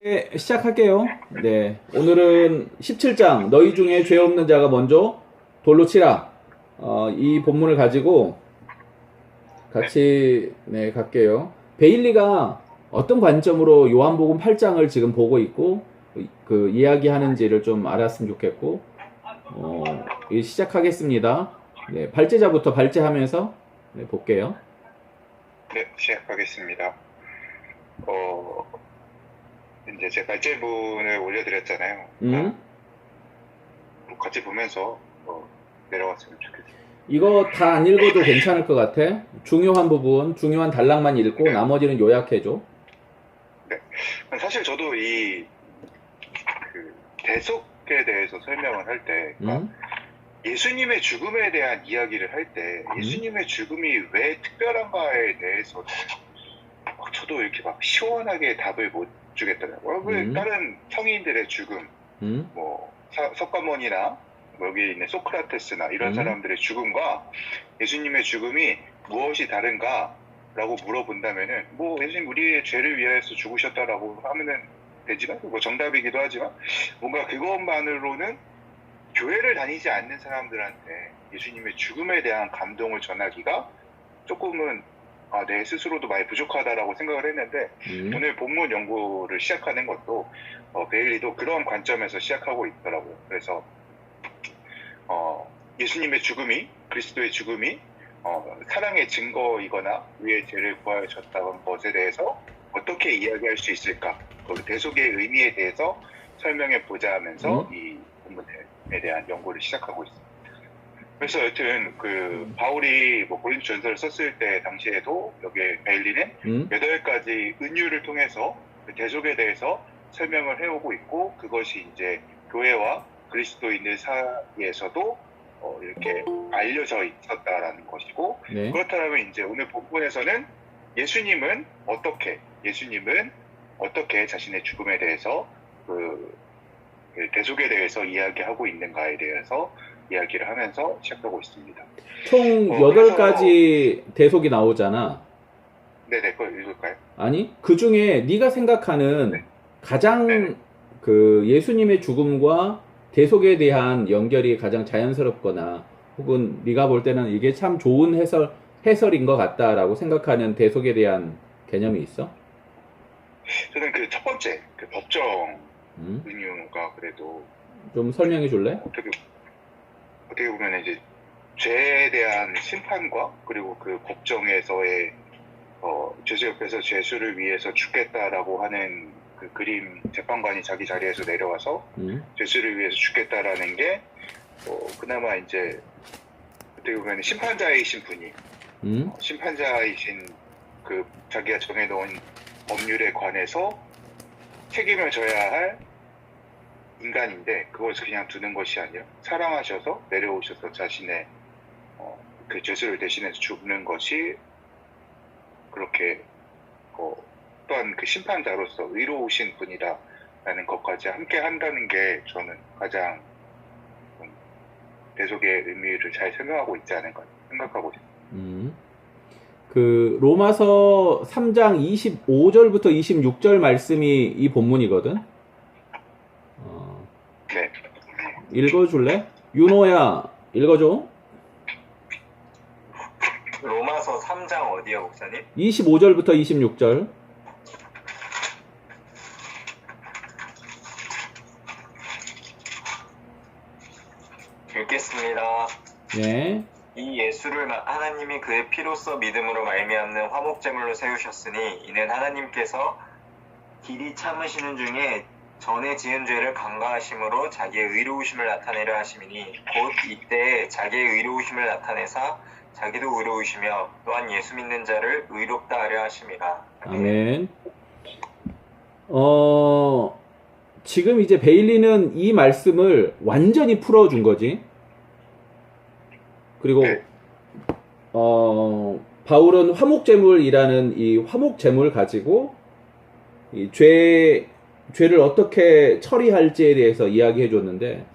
네, 시작할게요. 네, 오늘은 17장 너희 중에 죄 없는 자가 먼저 돌로 치라. 이 본문을 가지고 같이 갈게요. 베일리가 어떤 관점으로 요한복음 8장을 지금 보고 있고 그 이야기하는지를 좀 알았으면 좋겠고 시작하겠습니다. 네, 발제자부터 발제하면서 볼게요. 네, 시작하겠습니다. 이제 제 발제문을 올려드렸잖아요. 같이 보면서 내려왔으면 좋겠어요. 이거 다 안 읽어도 괜찮을 것 같아. 중요한 부분, 중요한 단락만 읽고 네. 나머지는 요약해줘. 네. 사실 저도 대속에 대해서 설명을 할 때, 예수님의 죽음에 대한 이야기를 할 때, 예수님의 죽음이 왜 특별한가에 대해서 저도 이렇게 막 시원하게 답을 못 주겠더라고요. 왜 다른 성인들의 죽음, 석가모니나 여기 있는 소크라테스나 이런 사람들의 죽음과 예수님의 죽음이 무엇이 다른가라고 물어본다면은 예수님 우리의 죄를 위해서 죽으셨다라고 하면은 되지만 정답이기도 하지만 뭔가 그것만으로는 교회를 다니지 않는 사람들한테 예수님의 죽음에 대한 감동을 전하기가 조금은 내 스스로도 많이 부족하다라고 생각을 했는데 오늘 본문 연구를 시작하는 것도 베일리도 그런 관점에서 시작하고 있더라고요. 그래서 예수님의 죽음이, 그리스도의 죽음이 사랑의 증거이거나 우리의 죄를 구하셨다는 것에 대해서 어떻게 이야기할 수 있을까, 그 대속의 의미에 대해서 설명해 보자 하면서 이 본문에 대한 연구를 시작하고 있습니다. 그래서 여튼 바울이 고린도전서를 썼을 때 당시에도 여기에 베일리는 8가지 은유를 통해서 그 대속에 대해서 설명을 해오고 있고, 그것이 이제 교회와 그리스도인들 사이에서도 이렇게 알려져 있었다라는 것이고, 네. 그렇다면 이제 오늘 본문에서는 예수님은 어떻게 자신의 죽음에 대해서 대속에 대해서 이야기하고 있는가에 대해서 이야기를 하면서 시작하고 있습니다. 총 8가지 대속이 나오잖아. 네네, 그걸 읽을까요? 아니, 그 중에 네가 생각하는 가장 예수님의 죽음과 대속에 대한 연결이 가장 자연스럽거나 혹은 네가 볼 때는 이게 참 좋은 해설인 것 같다라고 생각하는 대속에 대한 개념이 있어? 저는 첫 번째 법정 은유가 그래도 좀 설명해 줄래? 어떻게 보면 이제 죄에 대한 심판과 그리고 그 법정에서의 죄수 옆에서 죄수를 위해서 죽겠다라고 하는 그 그림, 재판관이 자기 자리에서 내려와서 죄수를 위해서 죽겠다라는 게 그나마 이제 어떻게 보면 심판자이신 분이 심판자이신 자기가 정해놓은 법률에 관해서 책임을 져야 할 인간인데, 그것을 그냥 두는 것이 아니라 사랑하셔서 내려오셔서 자신의 그 죄수를 대신해서 죽는 것이 그렇게 또한 그 심판자로서 의로우신 분이다라는 것까지 함께 한다는 게 저는 가장 대속의 의미를 잘 설명하고 있지 않은가 생각하고 있습니다. 로마서 3장 25절부터 26절 말씀이 이 본문이거든. 네. 읽어줄래? 윤호야, 읽어줘. 로마서 3장 어디요, 목사님? 25절부터 26절. 읽겠습니다. 네. 이 예수를 하나님이 그의 피로써 믿음으로 말미암는 화목제물로 세우셨으니 이는 하나님께서 길이 참으시는 중에 전에 지은 죄를 간과하심으로 자기의 의로우심을 나타내려 하심이니 곧 이때에 자기의 의로우심을 나타내사 자기도 의로우시며 또한 예수 믿는 자를 의롭다 하려 하심이라. 아멘. 지금 이제 베일리는 이 말씀을 완전히 풀어준 거지. 그리고 바울은 화목제물이라는 이 화목제물 가지고 이 죄를 어떻게 처리할지에 대해서 이야기해 줬는데,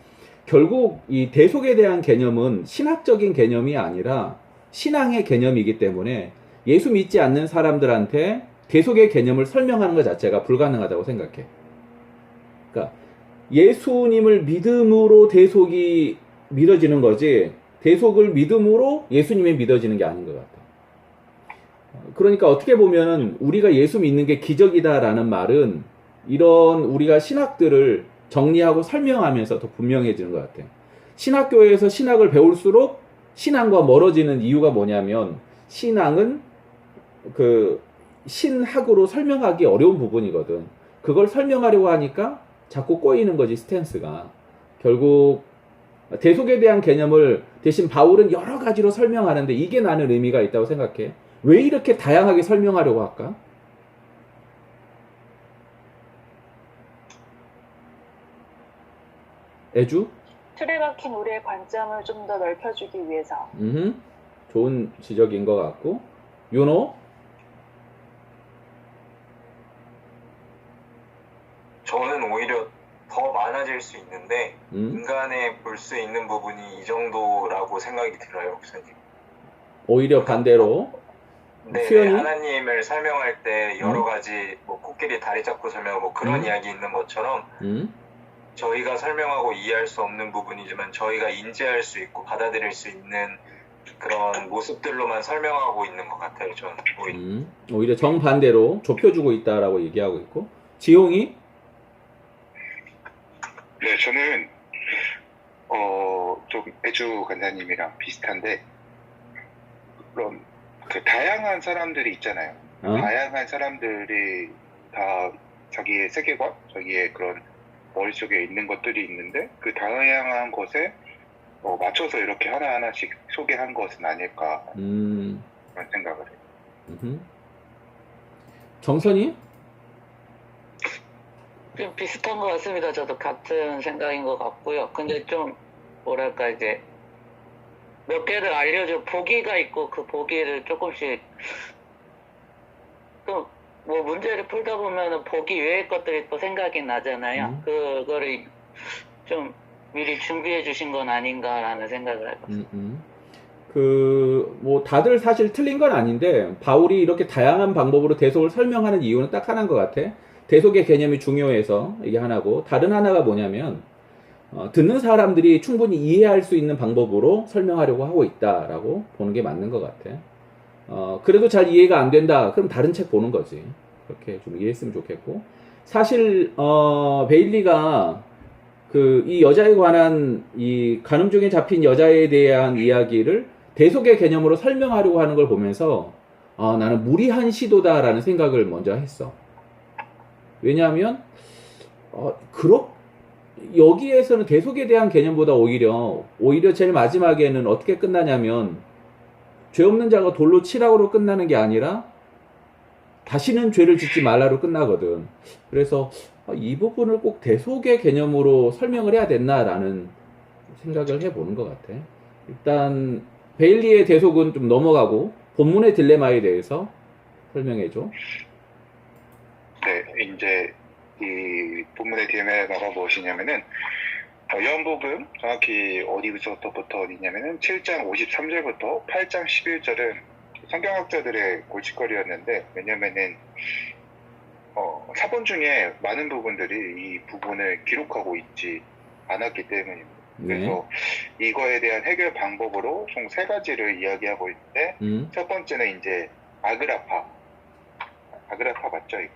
결국 이 대속에 대한 개념은 신학적인 개념이 아니라 신앙의 개념이기 때문에 예수 믿지 않는 사람들한테 대속의 개념을 설명하는 것 자체가 불가능하다고 생각해. 그러니까 예수님을 믿음으로 대속이 믿어지는 거지 대속을 믿음으로 예수님이 믿어지는 게 아닌 것 같아. 그러니까 어떻게 보면 우리가 예수 믿는 게 기적이다라는 말은 이런 우리가 신학들을 정리하고 설명하면서 더 분명해지는 것 같아. 신학교에서 신학을 배울수록 신앙과 멀어지는 이유가 뭐냐면 신앙은 그 신학으로 설명하기 어려운 부분이거든. 그걸 설명하려고 하니까 자꾸 꼬이는 거지 스탠스가. 결국 대속에 대한 개념을 대신 바울은 여러 가지로 설명하는데 이게 나는 의미가 있다고 생각해. 왜 이렇게 다양하게 설명하려고 할까? 애주? 틀에 박힌 우리의 관점을 좀 더 넓혀주기 위해서. 좋은 지적인 것 같고. 윤호? 저는 오히려 더 많아질 수 있는데 인간에 볼 수 있는 부분이 이 정도라고 생각이 들어요, 목사님. 오히려 반대로. 네, 수연이? 하나님을 설명할 때 여러 가지 뭐 코끼리 다리 잡고 설명하고 뭐 그런 이야기 있는 것처럼 저희가 설명하고 이해할 수 없는 부분이지만 저희가 인지할 수 있고 받아들일 수 있는 그런 모습들로만 설명하고 있는 것 같아요, 저는. 오히려 정반대로 좁혀주고 있다라고 얘기하고 있고. 지용이? 네, 저는 좀 애주 간사님이랑 비슷한데 그런 그 다양한 사람들이 있잖아요. 다양한 사람들이 다 자기의 세계관, 자기의 그런 머릿속에 있는 것들이 있는데 그 다양한 것에 맞춰서 이렇게 하나하나씩 소개한 것은 아닐까 그런 생각을 해요. 정선이? 좀 비슷한 것 같습니다. 저도 같은 생각인 것 같고요. 근데 좀 뭐랄까 이제 몇 개를 알려줘 보기가 있고 그 보기를 조금씩 또 뭐 문제를 풀다 보면은 보기 외의 것들이 또 생각이 나잖아요. 그거를 좀 미리 준비해 주신 건 아닌가라는 생각을 해봤어요. 뭐 다들 사실 틀린 건 아닌데 바울이 이렇게 다양한 방법으로 대속을 설명하는 이유는 딱 하나인 것 같아. 대속의 개념이 중요해서 이게 하나고 다른 하나가 뭐냐면 듣는 사람들이 충분히 이해할 수 있는 방법으로 설명하려고 하고 있다라고 보는 게 맞는 것 같아. 그래도 잘 이해가 안 된다. 그럼 다른 책 보는 거지. 그렇게 좀 이해했으면 좋겠고. 사실 베일리가 이 여자에 관한 이 간음 중에 잡힌 여자에 대한 이야기를 대속의 개념으로 설명하려고 하는 걸 보면서 나는 무리한 시도다라는 생각을 먼저 했어. 왜냐하면 여기에서는 대속에 대한 개념보다 오히려 제일 마지막에는 어떻게 끝나냐면 죄 없는 자가 돌로 치라고로 끝나는 게 아니라 다시는 죄를 짓지 말라로 끝나거든. 그래서 이 부분을 꼭 대속의 개념으로 설명을 해야 됐나라는 생각을 해보는 것 같아. 일단 베일리의 대속은 좀 넘어가고 본문의 딜레마에 대해서 설명해줘. 네, 이제 이 본문의 딜레마가 무엇이냐면은 요한복음 정확히 어디서부터 어디냐면은 7장 53절부터 8장 11절은 성경학자들의 골칫거리였는데 왜냐면은 사본 중에 많은 부분들이 이 부분을 기록하고 있지 않았기 때문입니다. 그래서 이거에 대한 해결 방법으로 총 3가지를 이야기하고 있는데 첫 번째는 이제 아그라파 맞죠 이거?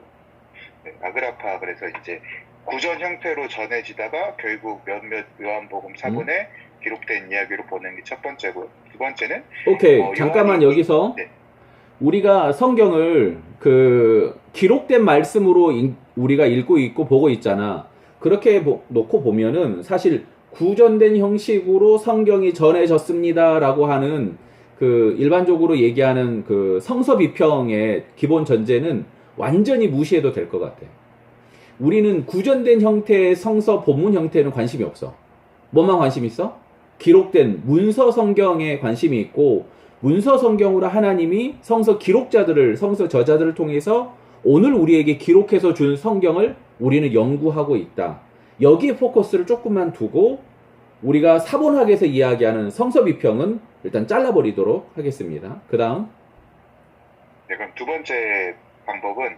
네, 아그라파. 그래서 이제 구전 형태로 전해지다가 결국 몇몇 요한복음 사본에 기록된 이야기로 보는 게 첫 번째고요. 두 번째는 오케이 잠깐만 여기서 네. 우리가 성경을 기록된 말씀으로 우리가 읽고 있고 보고 있잖아. 그렇게 놓고 보면은 사실 구전된 형식으로 성경이 전해졌습니다라고 하는 일반적으로 얘기하는 성서 비평의 기본 전제는 완전히 무시해도 될 것 같아. 우리는 구전된 형태의 성서 본문 형태는 관심이 없어. 뭐만 관심 있어? 기록된 문서 성경에 관심이 있고 문서 성경으로 하나님이 성서 기록자들을 성서 저자들을 통해서 오늘 우리에게 기록해서 준 성경을 우리는 연구하고 있다. 여기에 포커스를 조금만 두고 우리가 사본학에서 이야기하는 성서 비평은 일단 잘라버리도록 하겠습니다. 그 다음 네, 그럼 두 번째 방법은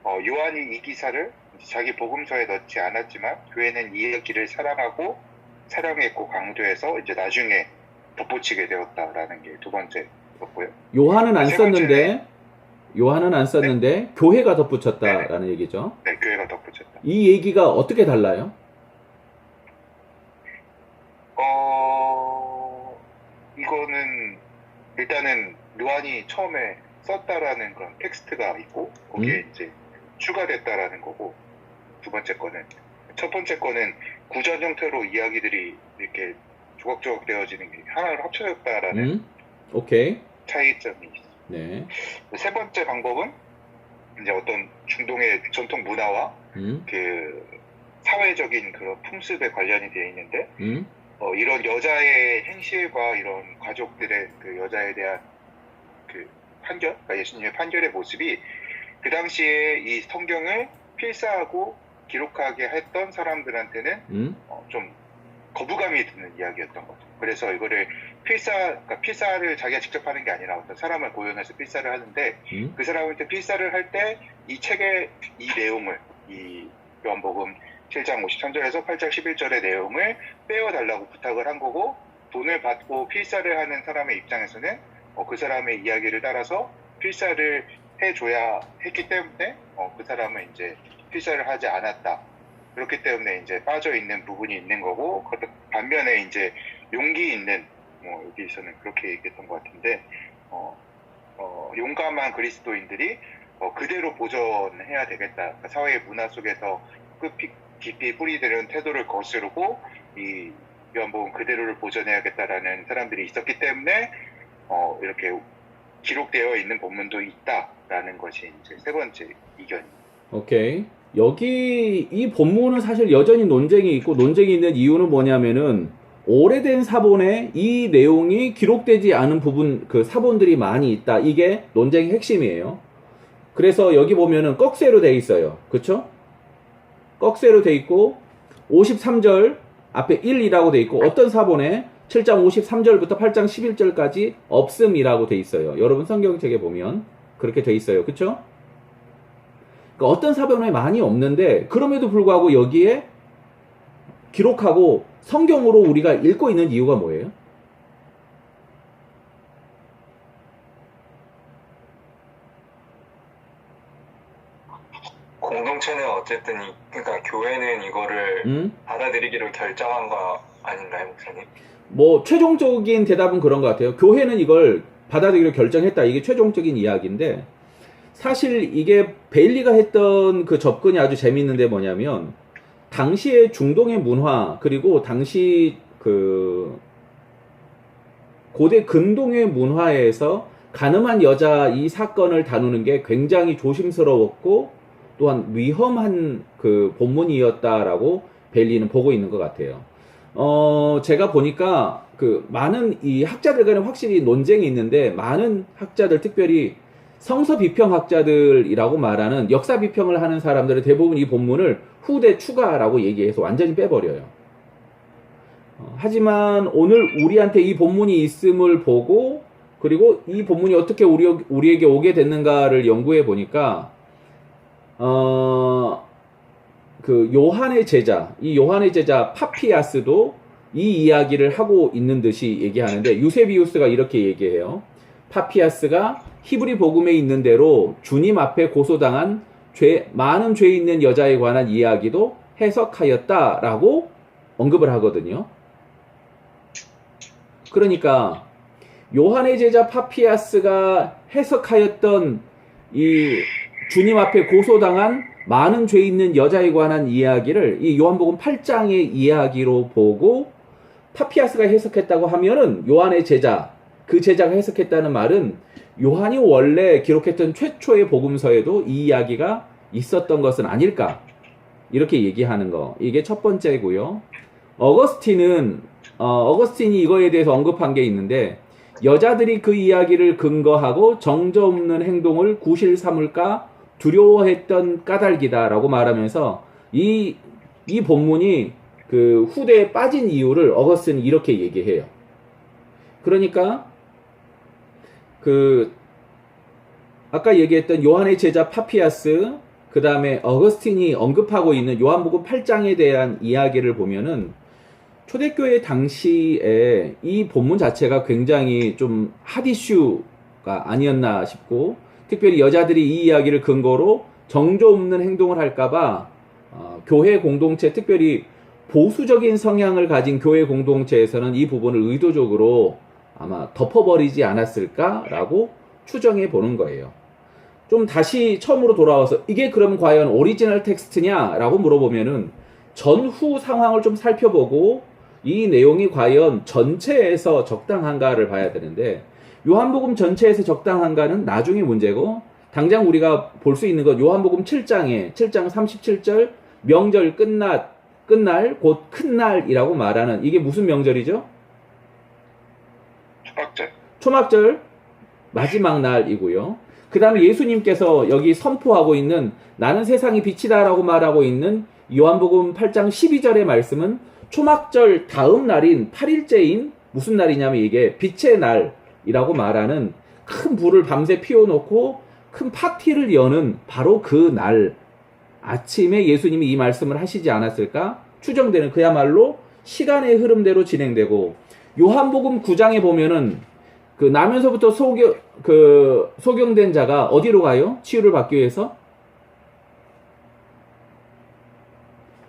요한이 이 기사를 자기 복음서에 넣지 않았지만 교회는 이 이야기를 사랑하고 사랑했고 강조해서 이제 나중에 덧붙이게 되었다라는 게 두 번째였고요. 요한은 안 세 썼는데 교회가 덧붙였다라는 얘기죠. 네, 교회가 덧붙였다. 이 얘기가 어떻게 달라요? 이거는 일단은 요한이 처음에 썼다라는 그런 텍스트가 있고 거기에 이제 추가됐다라는 거고, 두 번째 거는, 첫 번째 거는 구전 형태로 이야기들이 이렇게 조각조각 되어지는 게 하나로 합쳐졌다라는 오케이. 차이점이 있어요. 네. 세 번째 방법은 이제 어떤 중동의 전통 문화와 그 사회적인 그런 풍습에 관련이 되어 있는데, 이런 여자의 행실과 이런 가족들의 그 여자에 대한 그 판결, 그러니까 예수님의 판결의 모습이 그 당시에 이 성경을 필사하고 기록하게 했던 사람들한테는 좀 거부감이 드는 이야기였던 거죠. 그래서 이거를 그러니까 필사를 자기가 직접 하는 게 아니라 어떤 사람을 고용해서 필사를 하는데, 그 사람한테 필사를 할 때 이 책의 이 내용을, 이 요한복음 7장 53절에서 8장 11절의 내용을 빼어달라고 부탁을 한 거고, 돈을 받고 필사를 하는 사람의 입장에서는 그 사람의 이야기를 따라서 필사를 해줘야 했기 때문에 그 사람은 이제 필사를 하지 않았다. 그렇기 때문에 이제 빠져 있는 부분이 있는 거고, 반면에 이제 용기 있는, 여기서는 그렇게 얘기했던 것 같은데, 용감한 그리스도인들이 그대로 보존해야 되겠다. 그러니까 사회의 문화 속에서 깊이 뿌리들은 태도를 거스르고 이 요한복음 그대로를 보존해야겠다라는 사람들이 있었기 때문에 이렇게 기록되어 있는 본문도 있다라는 것이 이제 세 번째 이견입니다. 오케이. 여기 이 본문은 사실 여전히 논쟁이 있고, 논쟁이 있는 이유는 뭐냐면은 오래된 사본에 이 내용이 기록되지 않은 부분, 그 사본들이 많이 있다. 이게 논쟁의 핵심이에요. 그래서 여기 보면은 꺽쇠로 돼 있어요. 그쵸? 꺽쇠로 돼 있고 53절 앞에 1이라고 돼 있고, 어떤 사본에 7장 53절부터 8장 11절까지 없음이라고 돼 있어요. 여러분 성경책에 보면 그렇게 돼 있어요. 그쵸? 그러니까 어떤 사본에 많이 없는데, 그럼에도 불구하고 여기에 기록하고 성경으로 우리가 읽고 있는 이유가 뭐예요? 공동체는 어쨌든 그러니까 교회는 이거를 받아들이기로 결정한 거 아닌가요, 목사님? 뭐 최종적인 대답은 그런 것 같아요. 교회는 이걸 받아들이기로 결정했다. 이게 최종적인 이야기인데, 사실 이게 베일리가 했던 그 접근이 아주 재밌는데 뭐냐면, 당시의 중동의 문화, 그리고 당시 그 고대 근동의 문화에서 가늠한 여자 이 사건을 다루는 게 굉장히 조심스러웠고 또한 위험한 그 본문이었다라고 베일리는 보고 있는 것 같아요. 제가 보니까 그 많은 이 학자들 간에 확실히 논쟁이 있는데, 많은 학자들, 특별히 성서 비평학자들이라고 말하는 역사 비평을 하는 사람들은 대부분 이 본문을 후대 추가라고 얘기해서 완전히 빼버려요. 하지만 오늘 우리한테 이 본문이 있음을 보고, 그리고 이 본문이 어떻게 우리에게 오게 됐는가를 연구해 보니까, 그 요한의 제자, 이 요한의 제자 파피아스도 이 이야기를 하고 있는 듯이 얘기하는데, 유세비우스가 이렇게 얘기해요. 파피아스가 히브리 복음에 있는 대로 주님 앞에 고소당한 많은 죄 있는 여자에 관한 이야기도 해석하였다라고 언급을 하거든요. 그러니까 요한의 제자 파피아스가 해석하였던 이 주님 앞에 고소당한 많은 죄 있는 여자에 관한 이야기를 이 요한복음 8장의 이야기로 보고 파피아스가 해석했다고 하면은, 요한의 제자, 그 제자가 해석했다는 말은 요한이 원래 기록했던 최초의 복음서에도 이 이야기가 있었던 것은 아닐까, 이렇게 얘기하는 거. 이게 첫 번째고요. 어거스틴이 이거에 대해서 언급한 게 있는데, 여자들이 그 이야기를 근거하고 정저 없는 행동을 구실 삼을까 두려워했던 까닭이다라고 말하면서 이 본문이 그 후대에 빠진 이유를 어거스틴이 이렇게 얘기해요. 그러니까 그 아까 얘기했던 요한의 제자 파피아스, 그 다음에 어거스틴이 언급하고 있는 요한복음 8장에 대한 이야기를 보면은 초대교회 당시에 이 본문 자체가 굉장히 좀 핫이슈가 아니었나 싶고, 특별히 여자들이 이 이야기를 근거로 정조 없는 행동을 할까봐 교회 공동체, 특별히 보수적인 성향을 가진 교회 공동체에서는 이 부분을 의도적으로 아마 덮어버리지 않았을까라고 추정해 보는 거예요. 좀 다시 처음으로 돌아와서 이게 그럼 과연 오리지널 텍스트냐라고 물어보면은 전후 상황을 좀 살펴보고 이 내용이 과연 전체에서 적당한가를 봐야 되는데, 요한복음 전체에서 적당한가는 나중에 문제고, 당장 우리가 볼 수 있는 건 요한복음 7장 37절 명절 끝날 곧 큰 날이라고 말하는, 이게 무슨 명절이죠? 초막절 마지막 날이고요. 그 다음에 예수님께서 여기 선포하고 있는 나는 세상의 빛이다라고 말하고 있는 요한복음 8장 12절의 말씀은 초막절 다음 날인 8일째인 무슨 날이냐면 이게 빛의 날이라고 말하는, 큰 불을 밤새 피워놓고 큰 파티를 여는 바로 그 날 아침에 예수님이 이 말씀을 하시지 않았을까 추정되는, 그야말로 시간의 흐름대로 진행되고, 요한복음 9장에 보면은 그 나면서부터 소경된 자가 어디로 가요? 치유를 받기 위해서?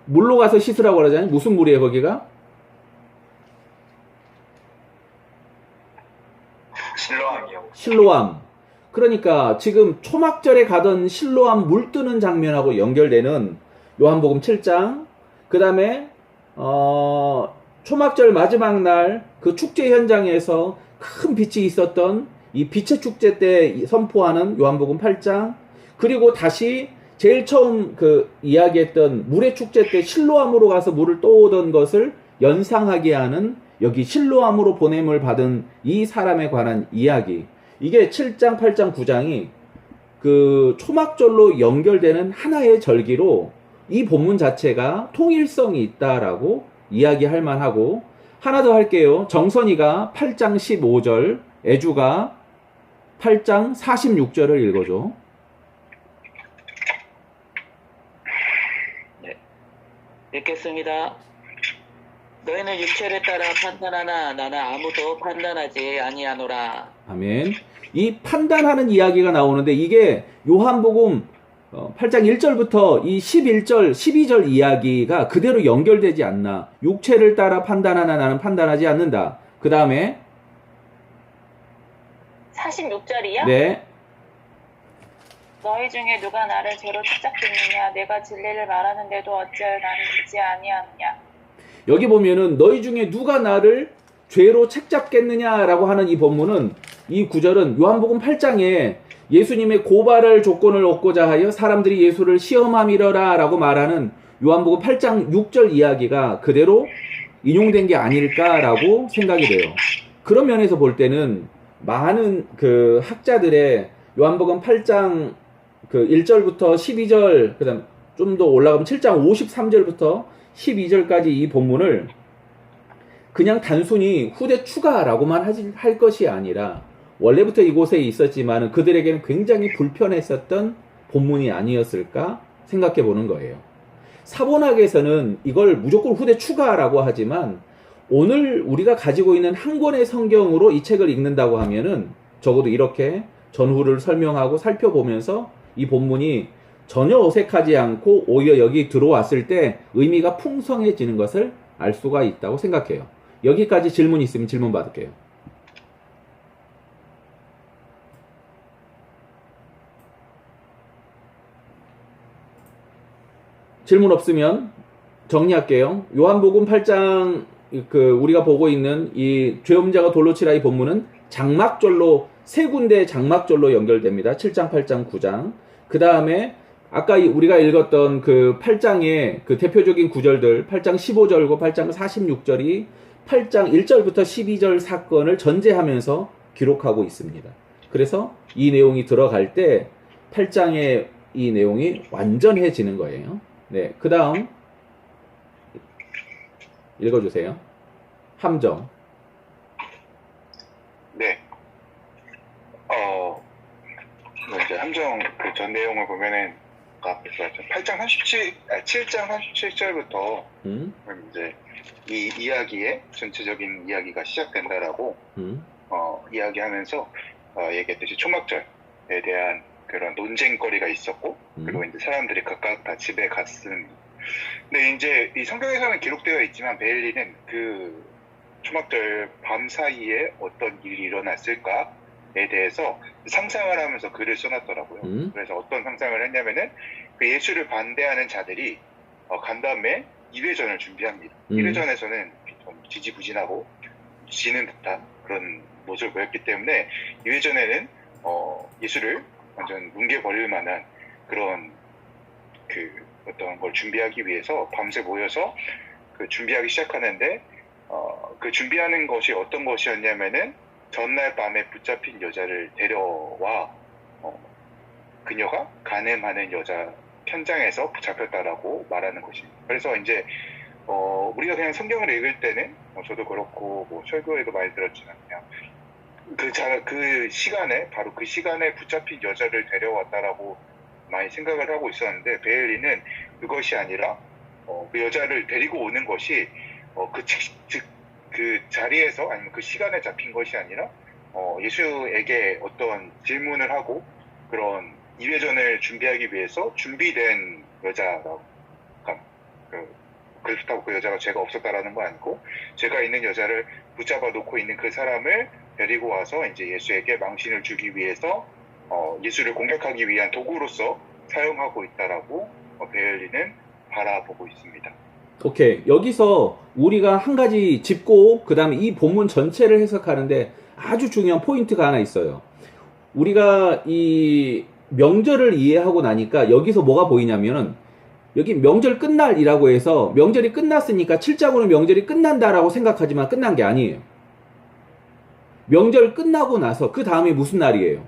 물로 가서 씻으라고 그러잖아요. 무슨 물이에요, 거기가? 실로암이요. 실로암. 그러니까 지금 초막절에 가던 실로암 물 뜨는 장면하고 연결되는 요한복음 7장, 그 다음에 초막절 마지막 날 그 축제 현장에서 큰 빛이 있었던 이 빛의 축제 때 선포하는 요한복음 8장, 그리고 다시 제일 처음 그 이야기했던 물의 축제 때 실로암으로 가서 물을 떠오던 것을 연상하게 하는 여기 실로암으로 보냄을 받은 이 사람에 관한 이야기, 이게 7장, 8장, 9장이 그 초막절로 연결되는 하나의 절기로 이 본문 자체가 통일성이 있다라고 이야기할 만하고, 하나 더 할게요. 정선이가 8장 15절, 애주가 8장 46절을 읽어줘. 네. 읽겠습니다. 너희는 육체를 따라 판단하나 나는 아무도 판단하지 아니하노라. 아멘. 이 판단하는 이야기가 나오는데 이게 요한복음 8장 1절부터 이 11절, 12절 이야기가 그대로 연결되지 않나. 육체를 따라 판단하나 나는 판단하지 않는다. 그 다음에 46절이요? 네. 너희 중에 누가 나를 죄로 책잡겠느냐? 내가 진리를 말하는데도 어찌하여 나를 믿지 아니하느냐? 여기 보면은 너희 중에 누가 나를 죄로 책잡겠느냐라고 하는 이 본문은, 이 구절은 요한복음 8장에 예수님의 고발을 조건을 얻고자 하여 사람들이 예수를 시험함이러라 라고 말하는 요한복음 8장 6절 이야기가 그대로 인용된 게 아닐까라고 생각이 돼요. 그런 면에서 볼 때는 많은 그 학자들의 요한복음 8장 그 1절부터 12절, 그 다음 좀 더 올라가면 7장 53절부터 12절까지 이 본문을 그냥 단순히 후대 추가라고만 할 것이 아니라 원래부터 이곳에 있었지만 그들에게는 굉장히 불편했었던 본문이 아니었을까 생각해 보는 거예요. 사본학에서는 이걸 무조건 후대 추가라고 하지만 오늘 우리가 가지고 있는 한 권의 성경으로 이 책을 읽는다고 하면은 적어도 이렇게 전후를 설명하고 살펴보면서 이 본문이 전혀 어색하지 않고 오히려 여기 들어왔을 때 의미가 풍성해지는 것을 알 수가 있다고 생각해요. 여기까지 질문 있으면 질문 받을게요. 질문 없으면 정리할게요. 요한복음 8장 우리가 보고 있는 이 죄 없는 자가 돌로 치라 이 본문은 장막절로 세 군데 장막절로 연결됩니다. 7장, 8장, 9장. 그 다음에 아까 우리가 읽었던 그 8장의 그 대표적인 구절들 8장 15절과 8장 46절이 8장 1절부터 12절 사건을 전제하면서 기록하고 있습니다. 그래서 이 내용이 들어갈 때 8장의 이 내용이 완전해지는 거예요. 네, 그 다음 읽어주세요. 함정. 네. 이제 함정 그 전 내용을 보면은 앞에서 7장 37절부터 이제 이 이야기의 전체적인 이야기가 시작된다라고 이야기하면서 얘기했듯이 초막절에 대한 그런 논쟁거리가 있었고 그리고 이제 사람들이 각각 다 집에 갔습니다. 근데 이제 이 성경에서는 기록되어 있지만 베일리는 그 초막절 밤 사이에 어떤 일이 일어났을까에 대해서 상상을 하면서 글을 써놨더라고요. 그래서 어떤 상상을 했냐면은 그 예수를 반대하는 자들이 간 다음에 2회전을 준비합니다. 1회전에서는 좀 지지부진하고 지는 듯한 그런 모습을 보였기 때문에 2회전에는 예수를 완전 뭉개버릴 만한 그런 그 어떤 걸 준비하기 위해서 밤새 모여서 그 준비하기 시작하는데 그 준비하는 것이 어떤 것이었냐면은 전날 밤에 붙잡힌 여자를 데려와 그녀가 간음하는 여자 현장에서 붙잡혔다라고 말하는 것입니다. 그래서 이제 우리가 그냥 성경을 읽을 때는 저도 그렇고 뭐 설교에도 많이 들었지만 그냥 그 시간에 바로 그 시간에 붙잡힌 여자를 데려왔다라고 많이 생각을 하고 있었는데 베일리는 그것이 아니라 그 여자를 데리고 오는 것이 그 자리에서 아니면 그 시간에 잡힌 것이 아니라 예수에게 어떤 질문을 하고 그런 2회전을 준비하기 위해서 준비된 여자라고 그렇다고 그 여자가 죄가 없었다라는 건 아니고 죄가 있는 여자를 붙잡아 놓고 있는 그 사람을 데리고 와서 이제 예수에게 망신을 주기 위해서 예수를 공격하기 위한 도구로서 사용하고 있다라고 베일리는 바라보고 있습니다. 오케이. 여기서 우리가 한 가지 짚고 그 다음에 이 본문 전체를 해석하는데 아주 중요한 포인트가 하나 있어요. 우리가 이 명절을 이해하고 나니까 여기서 뭐가 보이냐면은 여기 명절 끝날이라고 해서 명절이 끝났으니까 7장으로 명절이 끝난다라고 생각하지만 끝난 게 아니에요. 명절 끝나고 나서 그 다음에 무슨 날이에요?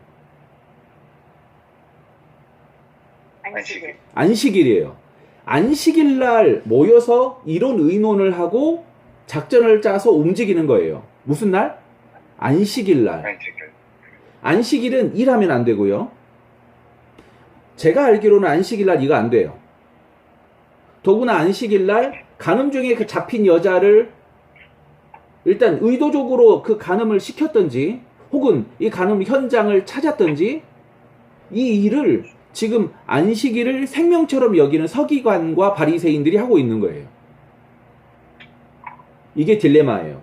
안식일. 안식일이에요. 안식일 날 모여서 이론 의논을 하고 작전을 짜서 움직이는 거예요. 무슨 날? 안식일 날. 안식일은 일하면 안 되고요. 제가 알기로는 안식일 날 이거 안 돼요. 더구나 안식일 날 간음 중에 그 잡힌 여자를 일단 의도적으로 그 간음을 시켰던지 혹은 이 간음 현장을 찾았던지 이 일을 지금 안식일을 생명처럼 여기는 서기관과 바리새인들이 하고 있는 거예요. 이게 딜레마예요.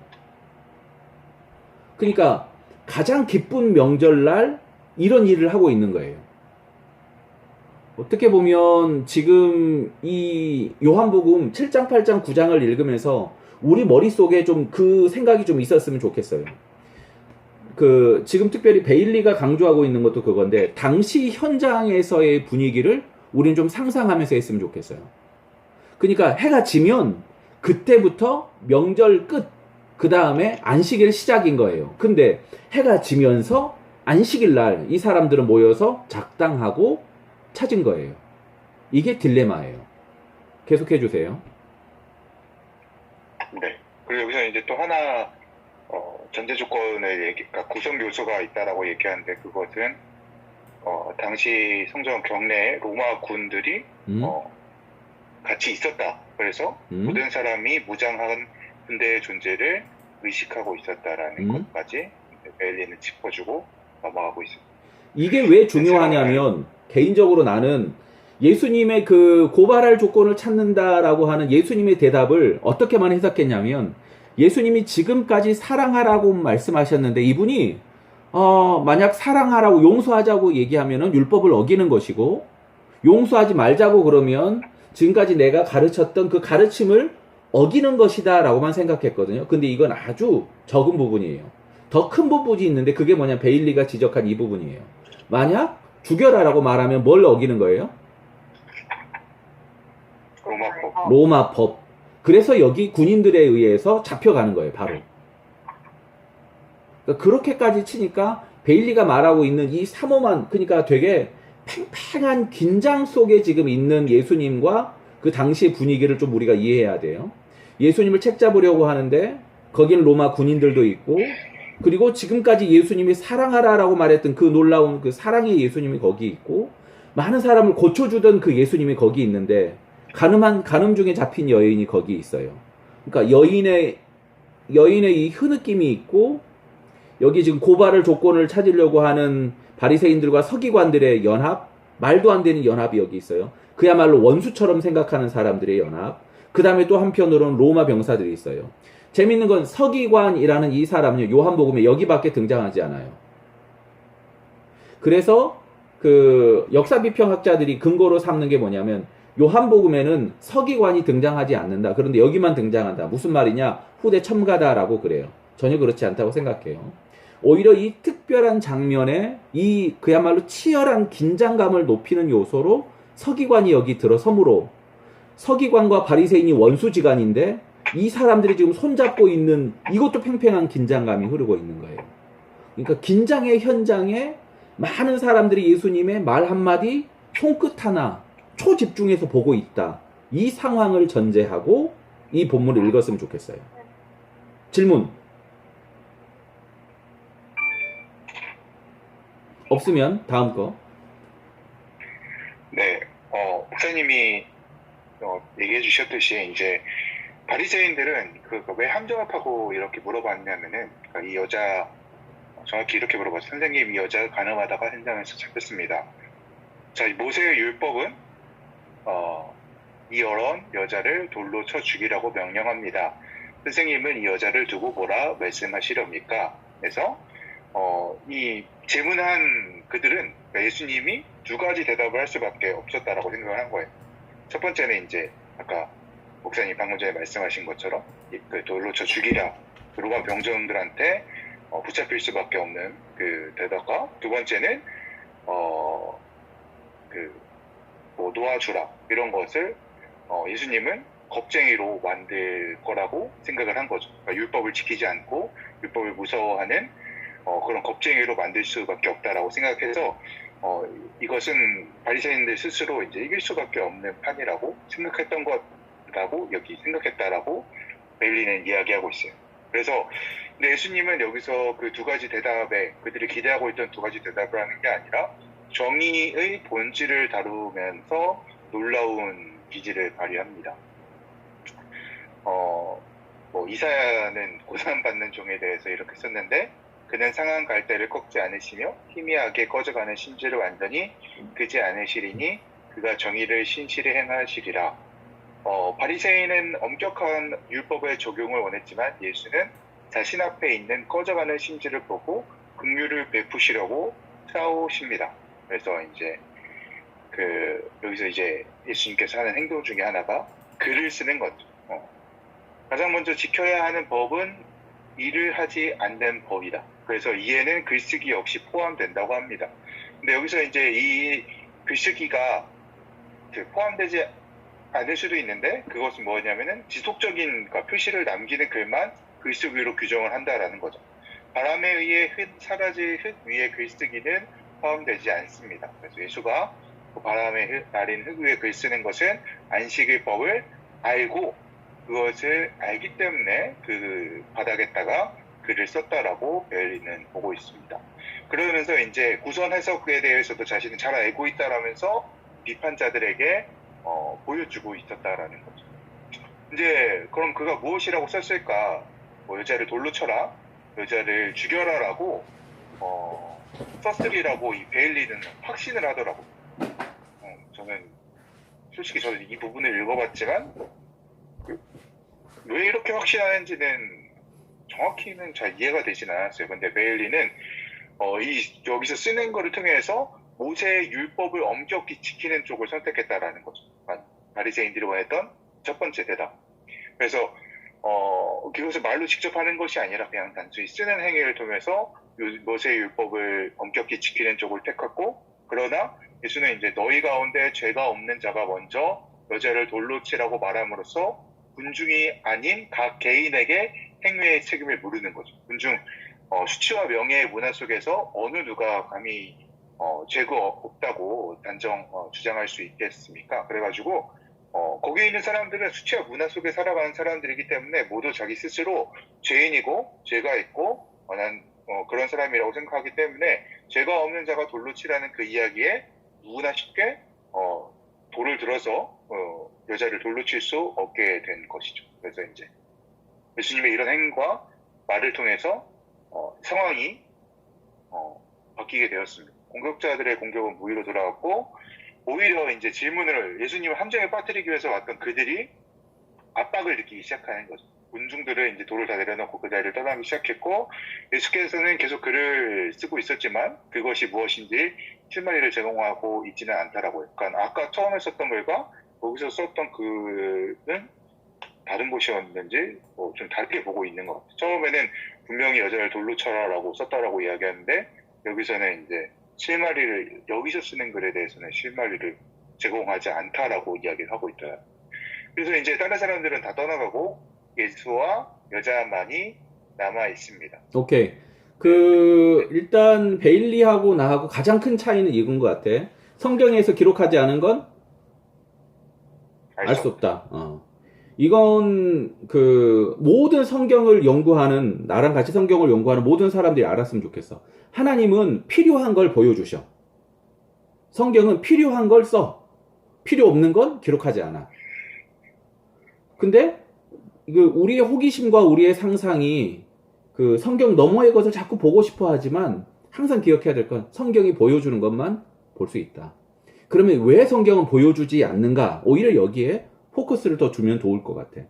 그러니까 가장 기쁜 명절날 이런 일을 하고 있는 거예요. 어떻게 보면 지금 이 요한복음 7장, 8장, 9장을 읽으면서 우리 머릿속에 좀 그 생각이 좀 있었으면 좋겠어요. 지금 특별히 베일리가 강조하고 있는 것도 그건데, 당시 현장에서의 분위기를 우리는 좀 상상하면서 했으면 좋겠어요. 그러니까 해가 지면 그때부터 명절 끝, 그 다음에 안식일 시작인 거예요. 근데 해가 지면서 안식일 날 이 사람들은 모여서 작당하고 찾은 거예요. 이게 딜레마예요. 계속해 주세요. 네. 그리고 여기서 이제 또 하나 전제 조건을 그러니까 구성 요소가 있다라고 얘기하는데 그것은 당시 성전 경내에 로마 군들이 같이 있었다. 그래서 모든 사람이 무장한 군대의 존재를 의식하고 있었다라는 것까지 베일리는 짚어주고 넘어가고 있습니다. 이게 왜 중요하냐면 개인적으로 나는 예수님의 그 고발할 조건을 찾는다라고 하는 예수님의 대답을 어떻게만 해석했냐면, 예수님이 지금까지 사랑하라고 말씀하셨는데 이분이 만약 사랑하라고 용서하자고 얘기하면은 율법을 어기는 것이고, 용서하지 말자고 그러면 지금까지 내가 가르쳤던 그 가르침을 어기는 것이다 라고만 생각했거든요. 근데 이건 아주 적은 부분이에요. 더 큰 부분이 있는데 그게 뭐냐, 베일리가 지적한 이 부분이에요. 만약 죽여라라고 말하면 뭘 어기는 거예요? 로마법. 로마법. 그래서 여기 군인들에 의해서 잡혀가는 거예요, 바로. 그러니까 그렇게까지 치니까 베일리가 말하고 있는 이 삼엄한, 그러니까 되게 팽팽한 긴장 속에 지금 있는 예수님과 그 당시의 분위기를 좀 우리가 이해해야 돼요. 예수님을 책잡으려고 하는데 거기는 로마 군인들도 있고, 그리고 지금까지 예수님이 사랑하라라고 말했던 그 놀라운 그 사랑의 예수님이 거기 있고, 많은 사람을 고쳐주던 그 예수님이 거기 있는데 간음 중에 잡힌 여인이 거기 있어요. 그러니까 여인의 이 흐느낌이 있고 여기 지금 고발을 조건을 찾으려고 하는 바리새인들과 서기관들의 연합, 말도 안 되는 연합이 여기 있어요. 그야말로 원수처럼 생각하는 사람들의 연합. 그 다음에 또 한편으로는 로마 병사들이 있어요. 재밌는 건 서기관이라는 이 사람은 요한복음에 여기밖에 등장하지 않아요. 그래서 그 역사비평학자들이 근거로 삼는 게 뭐냐면 요한복음에는 서기관이 등장하지 않는다. 그런데 여기만 등장한다. 무슨 말이냐? 후대 첨가다라고 그래요. 전혀 그렇지 않다고 생각해요. 오히려 이 특별한 장면에 이 그야말로 치열한 긴장감을 높이는 요소로 서기관이 여기 들어서므로 서기관과 바리새인이 원수지간인데 이 사람들이 지금 손잡고 있는 이것도 팽팽한 긴장감이 흐르고 있는 거예요. 그러니까 긴장의 현장에 많은 사람들이 예수님의 말 한마디, 손끝 하나 초집중해서 보고 있다. 이 상황을 전제하고 이 본문을 읽었으면 좋겠어요. 질문? 없으면 다음 거. 네, 목사님이 얘기해 주셨듯이 이제 바리새인들은 왜 함정합하고 이렇게 물어봤냐면은 그러니까 이 여자 정확히 이렇게 물어봤어요. 선생님, 이 여자가 간음하다가 현장에서 잡혔습니다. 자, 이 모세의 율법은 이 여런 여자를 돌로 쳐 죽이라고 명령합니다. 선생님은 이 여자를 두고 뭐라 말씀하시렵니까? 그래서 이 질문한 그들은 예수님이 두 가지 대답을 할 수밖에 없었다라고 생각을 한 거예요. 첫 번째는 이제 아까 목사님 방금 전에 말씀하신 것처럼 그 돌로 쳐 죽이라 로마 병정들한테 붙잡힐 수밖에 없는 그 대답과 두 번째는 뭐 놓아주라 이런 것을 예수님은 겁쟁이로 만들 거라고 생각을 한 거죠. 그러니까 율법을 지키지 않고 율법을 무서워하는 그런 겁쟁이로 만들 수밖에 없다라고 생각해서 이것은 바리새인들 스스로 이제 이길 수밖에 없는 판이라고 생각했던 것라고 여기 생각했다라고 베일리는 이야기하고 있어요. 그래서 근데 예수님은 여기서 그 두 가지 대답에 그들이 기대하고 있던 두 가지 대답을 하는 게 아니라 정의의 본질을 다루면서 놀라운 기질을 발휘합니다. 뭐 이사야는 고난받는 종에 대해서 이렇게 썼는데 그는 상한 갈대를 꺾지 않으시며 희미하게 꺼져가는 심지를 완전히 끄지 않으시리니 그가 정의를 신실히 행하시리라. 바리새인은 엄격한 율법의 적용을 원했지만 예수는 자신 앞에 있는 꺼져가는 심지를 보고 긍휼을 베푸시려고 싸우십니다. 그래서 이제 여기서 이제 예수님께서 하는 행동 중에 하나가 글을 쓰는 거죠. 가장 먼저 지켜야 하는 법은 일을 하지 않는 법이다. 그래서 이에는 글쓰기 역시 포함된다고 합니다. 근데 여기서 이제 이 글쓰기가 포함되지 않을 수도 있는데 그것은 뭐냐면은 지속적인 그러니까 표시를 남기는 글만 글쓰기로 규정을 한다라는 거죠. 바람에 의해 사라질 흙 위에 글쓰기는 포함되지 않습니다. 그래서 예수가 바람에 날인 흙 위에 글 쓰는 것은 안식의 법을 알고 그것을 알기 때문에 그 바닥에다가 글을 썼다라고 베일리는 보고 있습니다. 그러면서 이제 구선 해석에 대해서도 자신은 잘 알고 있다라면서 비판자들에게 보여주고 있었다라는 거죠. 이제 그럼 그가 무엇이라고 썼을까? 뭐 여자를 돌로 쳐라, 여자를 죽여라라고 썼으리라고 이 베일리는 확신을 하더라고요. 솔직히 저는 이 부분을 읽어봤지만 왜 이렇게 확신하는지는 정확히는 잘 이해가 되진 않았어요. 근데 베일리는 여기서 쓰는 거를 통해서 모세의 율법을 엄격히 지키는 쪽을 선택했다라는 거죠. 바리새인들이 원했던 첫 번째 대답. 그래서 그것을 말로 직접 하는 것이 아니라 그냥 단순히 쓰는 행위를 통해서 모세의 율법을 엄격히 지키는 쪽을 택했고, 그러나 예수는 이제 너희 가운데 죄가 없는 자가 먼저 여자를 돌로 치라고 말함으로써 군중이 아닌 각 개인에게 행위의 책임을 물으는 거죠. 군중 수치와 명예의 문화 속에서 어느 누가 감히 죄가 없다고 주장할 수 있겠습니까? 그래가지고 거기에 있는 사람들은 수치와 문화 속에 살아가는 사람들이기 때문에 모두 자기 스스로 죄인이고 죄가 있고 난 그런 사람이라고 생각하기 때문에 죄가 없는 자가 돌로 치라는 그 이야기에 누구나 쉽게 돌을 들어서 여자를 돌로 칠 수 없게 된 것이죠. 그래서 이제 예수님의 이런 행과 말을 통해서 상황이 바뀌게 되었습니다. 공격자들의 공격은 무위로 돌아왔고 오히려 이제 질문을 예수님을 함정에 빠뜨리기 위해서 왔던 그들이 압박을 느끼기 시작하는 거죠. 군중들은 이제 돌을 다 내려놓고 그 자리를 떠나기 시작했고 예수께서는 계속 글을 쓰고 있었지만 그것이 무엇인지 실마리를 제공하고 있지는 않다라고요. 그러니까 아까 처음에 썼던 글과 여기서 썼던 글은 다른 곳이었는지 좀 다르게 보고 있는 것 같아요. 처음에는 분명히 여자를 돌로 쳐라라고 썼다라고 이야기하는데 여기서는 이제 실마리를 여기서 쓰는 글에 대해서는 실마리를 제공하지 않다라고 이야기를 하고 있다. 그래서 이제 다른 사람들은 다 떠나가고 예수와 여자만이 남아 있습니다. 오케이. 일단 베일리하고 나하고 가장 큰 차이는 이건 것 같아. 성경에서 기록하지 않은 건 알 수 없다. 이건 모든 성경을 연구하는, 나랑 같이 성경을 연구하는 모든 사람들이 알았으면 좋겠어. 하나님은 필요한 걸 보여주셔. 성경은 필요한 걸 써. 필요 없는 건 기록하지 않아. 근데 우리의 호기심과 우리의 상상이 성경 너머의 것을 자꾸 보고 싶어 하지만 항상 기억해야 될 건 성경이 보여주는 것만 볼 수 있다. 그러면 왜 성경은 보여주지 않는가? 오히려 여기에 포커스를 더 주면 좋을 것 같아.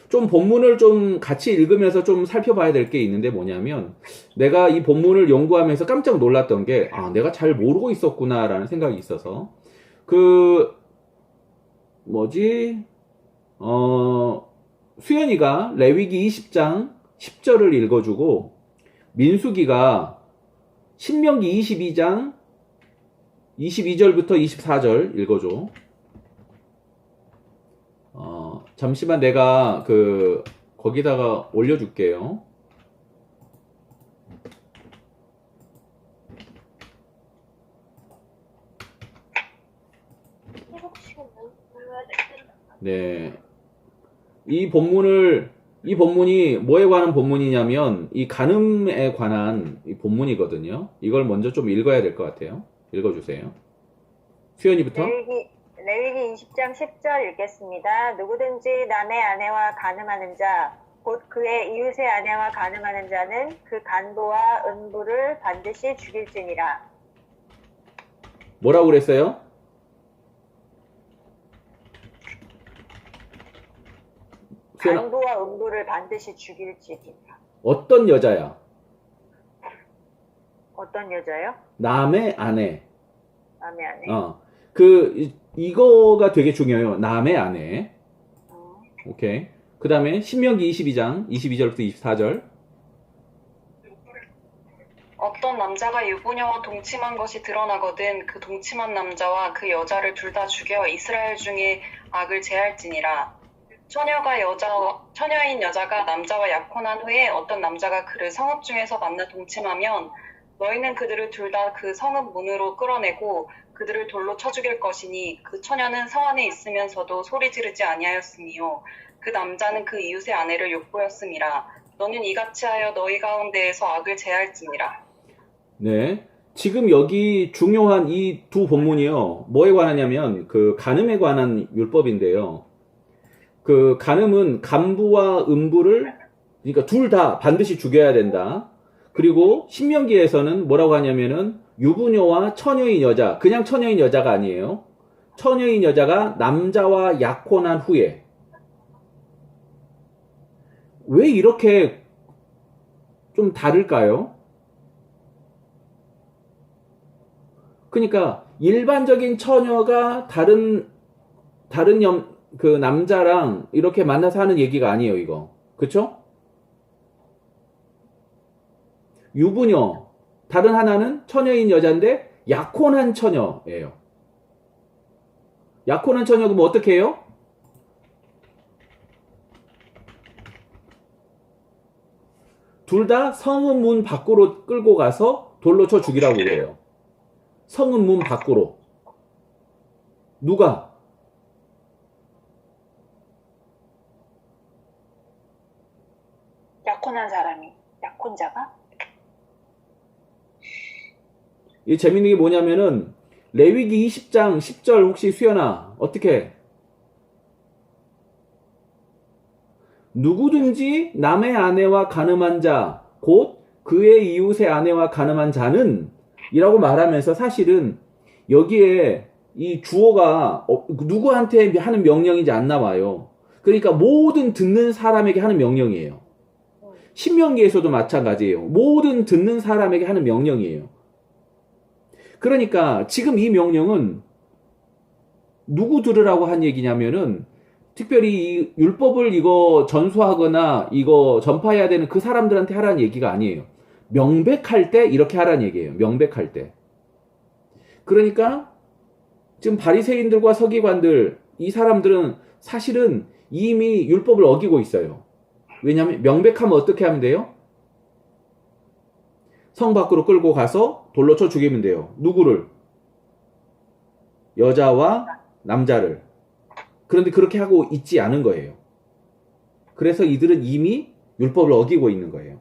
좀 본문을 좀 같이 읽으면서 좀 살펴봐야 될 게 있는데 뭐냐면 내가 이 본문을 연구하면서 깜짝 놀랐던 게 내가 잘 모르고 있었구나라는 생각이 있어서 수연이가 레위기 20장 10절을 읽어주고 민수기가 신명기 22장 22절부터 24절 읽어줘. 잠시만 내가 거기다가 올려줄게요. 네. 이 본문이 뭐에 관한 본문이냐면 이 간음에 관한 이 본문이거든요. 이걸 먼저 좀 읽어야 될 것 같아요. 읽어주세요. 수연이부터. 레위기 20장 10절 읽겠습니다. 누구든지 남의 아내와 간음하는 자, 곧 그의 이웃의 아내와 간음하는 자는 그 간부와 음부를 반드시 죽일지니라. 뭐라고 그랬어요? 간부와 음부를 반드시 죽일지니라. 어떤 여자야? 어떤 여자요? 남의 아내. 남의 아내. 이거가 되게 중요해요. 남의 아내. 오케이. 그 다음에 신명기 22장 22절부터 24절. 어떤 남자가 유부녀와 동침한 것이 드러나거든 그 동침한 남자와 그 여자를 둘 다 죽여 이스라엘 중에 악을 제할지니라. 처녀인 여자가 남자와 약혼한 후에 어떤 남자가 그를 성읍 중에서 만나 동침하면 너희는 그들을 둘 다 그 성읍 문으로 끌어내고 그들을 돌로 쳐 죽일 것이니 그 처녀는 성 안에 있으면서도 소리 지르지 아니하였으니요 그 남자는 그 이웃의 아내를 욕보였음이라. 너는 이같이 하여 너희 가운데에서 악을 제할지니라. 네. 지금 여기 중요한 이 두 본문이요. 뭐에 관하냐면 간음에 관한 율법인데요. 간음은 간부와 음부를 그러니까 둘 다 반드시 죽여야 된다. 그리고 신명기에서는 뭐라고 하냐면은 유부녀와 처녀인 여자, 그냥 처녀인 여자가 아니에요. 처녀인 여자가 남자와 약혼한 후에. 왜 이렇게 좀 다를까요? 그러니까 일반적인 처녀가 다른 남자랑 이렇게 만나서 하는 얘기가 아니에요, 이거. 그쵸? 유부녀, 다른 하나는 처녀인 여자인데 약혼한 처녀예요. 약혼한 처녀 그러면 어떻게 해요? 둘 다 성읍 문 밖으로 끌고 가서 돌로 쳐 죽이라고 그래요. 성읍 문 밖으로. 누가? 약혼한 사람이. 약혼자가? 이 재밌는 게 뭐냐면은 레위기 20장 10절 혹시 수연아 어떻게? 누구든지 남의 아내와 가늠한 자, 곧 그의 이웃의 아내와 가늠한 자는 이라고 말하면서 사실은 여기에 이 주어가 누구한테 하는 명령이지 안 나와요. 그러니까 모든 듣는 사람에게 하는 명령이에요. 신명기에서도 마찬가지예요. 모든 듣는 사람에게 하는 명령이에요. 그러니까 지금 이 명령은 누구 들으라고 한 얘기냐면은 특별히 이 율법을 이거 전수하거나 이거 전파해야 되는 그 사람들한테 하라는 얘기가 아니에요. 명백할 때 이렇게 하라는 얘기예요. 명백할 때. 그러니까 지금 바리새인들과 서기관들 이 사람들은 사실은 이미 율법을 어기고 있어요. 왜냐하면 명백하면 어떻게 하면 돼요? 성 밖으로 끌고 가서 돌로 쳐 죽이면 돼요. 누구를? 여자와 남자를. 그런데 그렇게 하고 있지 않은 거예요. 그래서 이들은 이미 율법을 어기고 있는 거예요.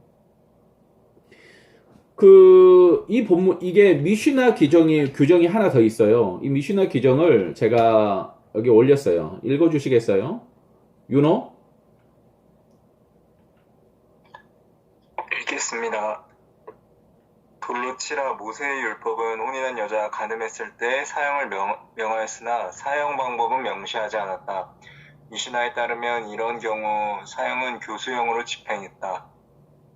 이 본문, 이게 미슈나 규정이 하나 더 있어요. 이 미슈나 규정을 제가 여기 올렸어요. 읽어주시겠어요? 윤호? 읽겠습니다. 돌로 치라. 모세의 율법은 혼인한 여자가 간음했을 때 사형을 명하였으나 사형 방법은 명시하지 않았다. 미시나에 따르면 이런 경우 사형은 교수형으로 집행했다.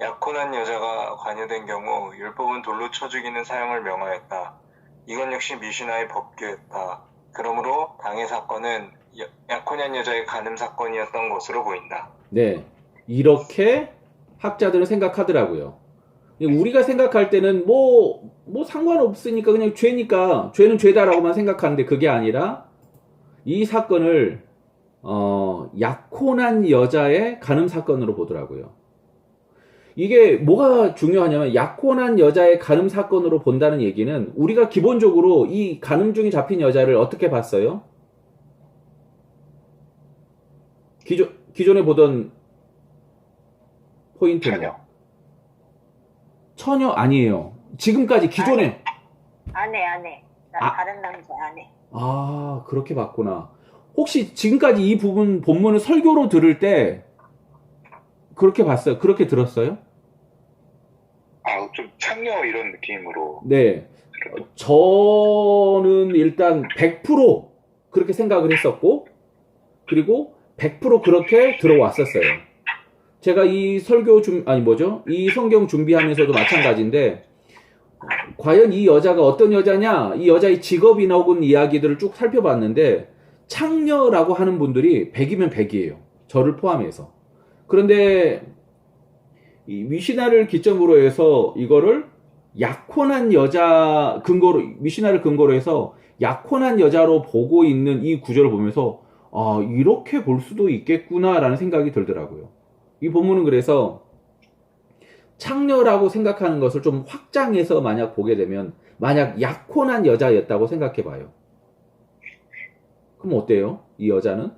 약혼한 여자가 관여된 경우 율법은 돌로 쳐 죽이는 사형을 명하였다. 이건 역시 미시나의 법규였다. 그러므로 당의 사건은 약혼한 여자의 간음 사건이었던 것으로 보인다. 네. 이렇게 학자들은 생각하더라고요. 우리가 생각할 때는 뭐 상관없으니까 그냥 죄니까 죄는 죄다라고만 생각하는데 그게 아니라 이 사건을 약혼한 여자의 간음 사건으로 보더라고요. 이게 뭐가 중요하냐면 약혼한 여자의 간음 사건으로 본다는 얘기는 우리가 기본적으로 이 간음 중에 잡힌 여자를 어떻게 봤어요? 기존에 보던 포인트는 처녀 아니에요. 지금까지 기존에 아내. 다른 남자 아내. 아 그렇게 봤구나. 혹시 지금까지 이 본문을 설교로 들을 때 그렇게 봤어요? 그렇게 들었어요? 좀 창녀 이런 느낌으로. 네. 저는 일단 100% 그렇게 생각을 했었고 그리고 100% 그렇게 들어왔었어요. 제가 이 이 성경 준비하면서도 마찬가지인데, 과연 이 여자가 어떤 여자냐, 이 여자의 직업이나 혹은 이야기들을 쭉 살펴봤는데, 창녀라고 하는 분들이 100이면 100이에요. 저를 포함해서. 그런데, 이 미시나를 기점으로 해서 이거를 약혼한 여자 미시나를 근거로 해서 약혼한 여자로 보고 있는 이 구절을 보면서, 이렇게 볼 수도 있겠구나라는 생각이 들더라고요. 이 본문은 그래서 창녀라고 생각하는 것을 좀 확장해서 만약 보게 되면 만약 약혼한 여자였다고 생각해 봐요. 그럼 어때요? 이 여자는?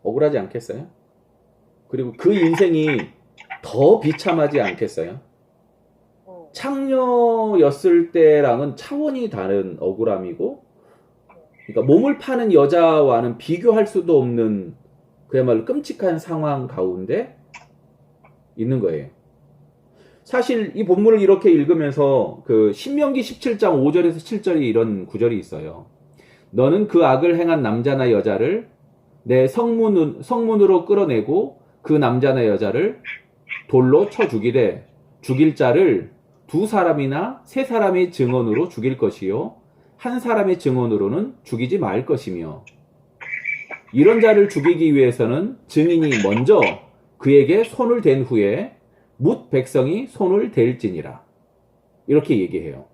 억울하지 않겠어요? 그리고 그 인생이 더 비참하지 않겠어요? 창녀였을 때랑은 차원이 다른 억울함이고, 그러니까 몸을 파는 여자와는 비교할 수도 없는 그야말로 끔찍한 상황 가운데 있는 거예요. 사실 이 본문을 이렇게 읽으면서 그 신명기 17장 5절에서 7절이 이런 구절이 있어요. 너는 그 악을 행한 남자나 여자를 내 성문으로 끌어내고 그 남자나 여자를 돌로 쳐 죽이되 죽일 자를 2사람이나 3사람의 증언으로 죽일 것이요 한 사람의 증언으로는 죽이지 말 것이며 이런 자를 죽이기 위해서는 증인이 먼저 그에게 손을 댄 후에 뭇 백성이 손을 댈지니라. 이렇게 얘기해요.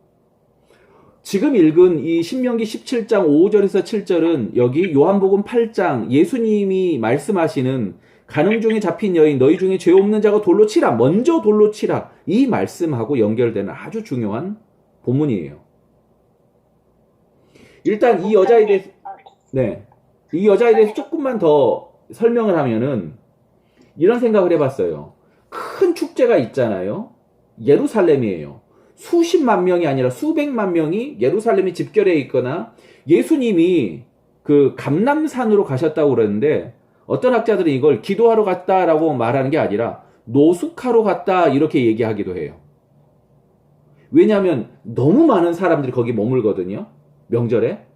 지금 읽은 이 신명기 17장 5절에서 7절은 여기 요한복음 8장 예수님이 말씀하시는 간음 중에 잡힌 여인 너희 중에 죄 없는 자가 돌로 치라. 먼저 돌로 치라. 이 말씀하고 연결되는 아주 중요한 본문이에요. 일단 이 여자에 대해서 네. 이 여자에 대해서 조금만 더 설명을 하면은 이런 생각을 해봤어요. 큰 축제가 있잖아요. 예루살렘이에요. 수십만 명이 아니라 수백만 명이 예루살렘에 집결해 있거나 예수님이 그 감람산으로 가셨다고 그러는데 어떤 학자들은 이걸 기도하러 갔다라고 말하는 게 아니라 노숙하러 갔다 이렇게 얘기하기도 해요. 왜냐하면 너무 많은 사람들이 거기 머물거든요. 명절에.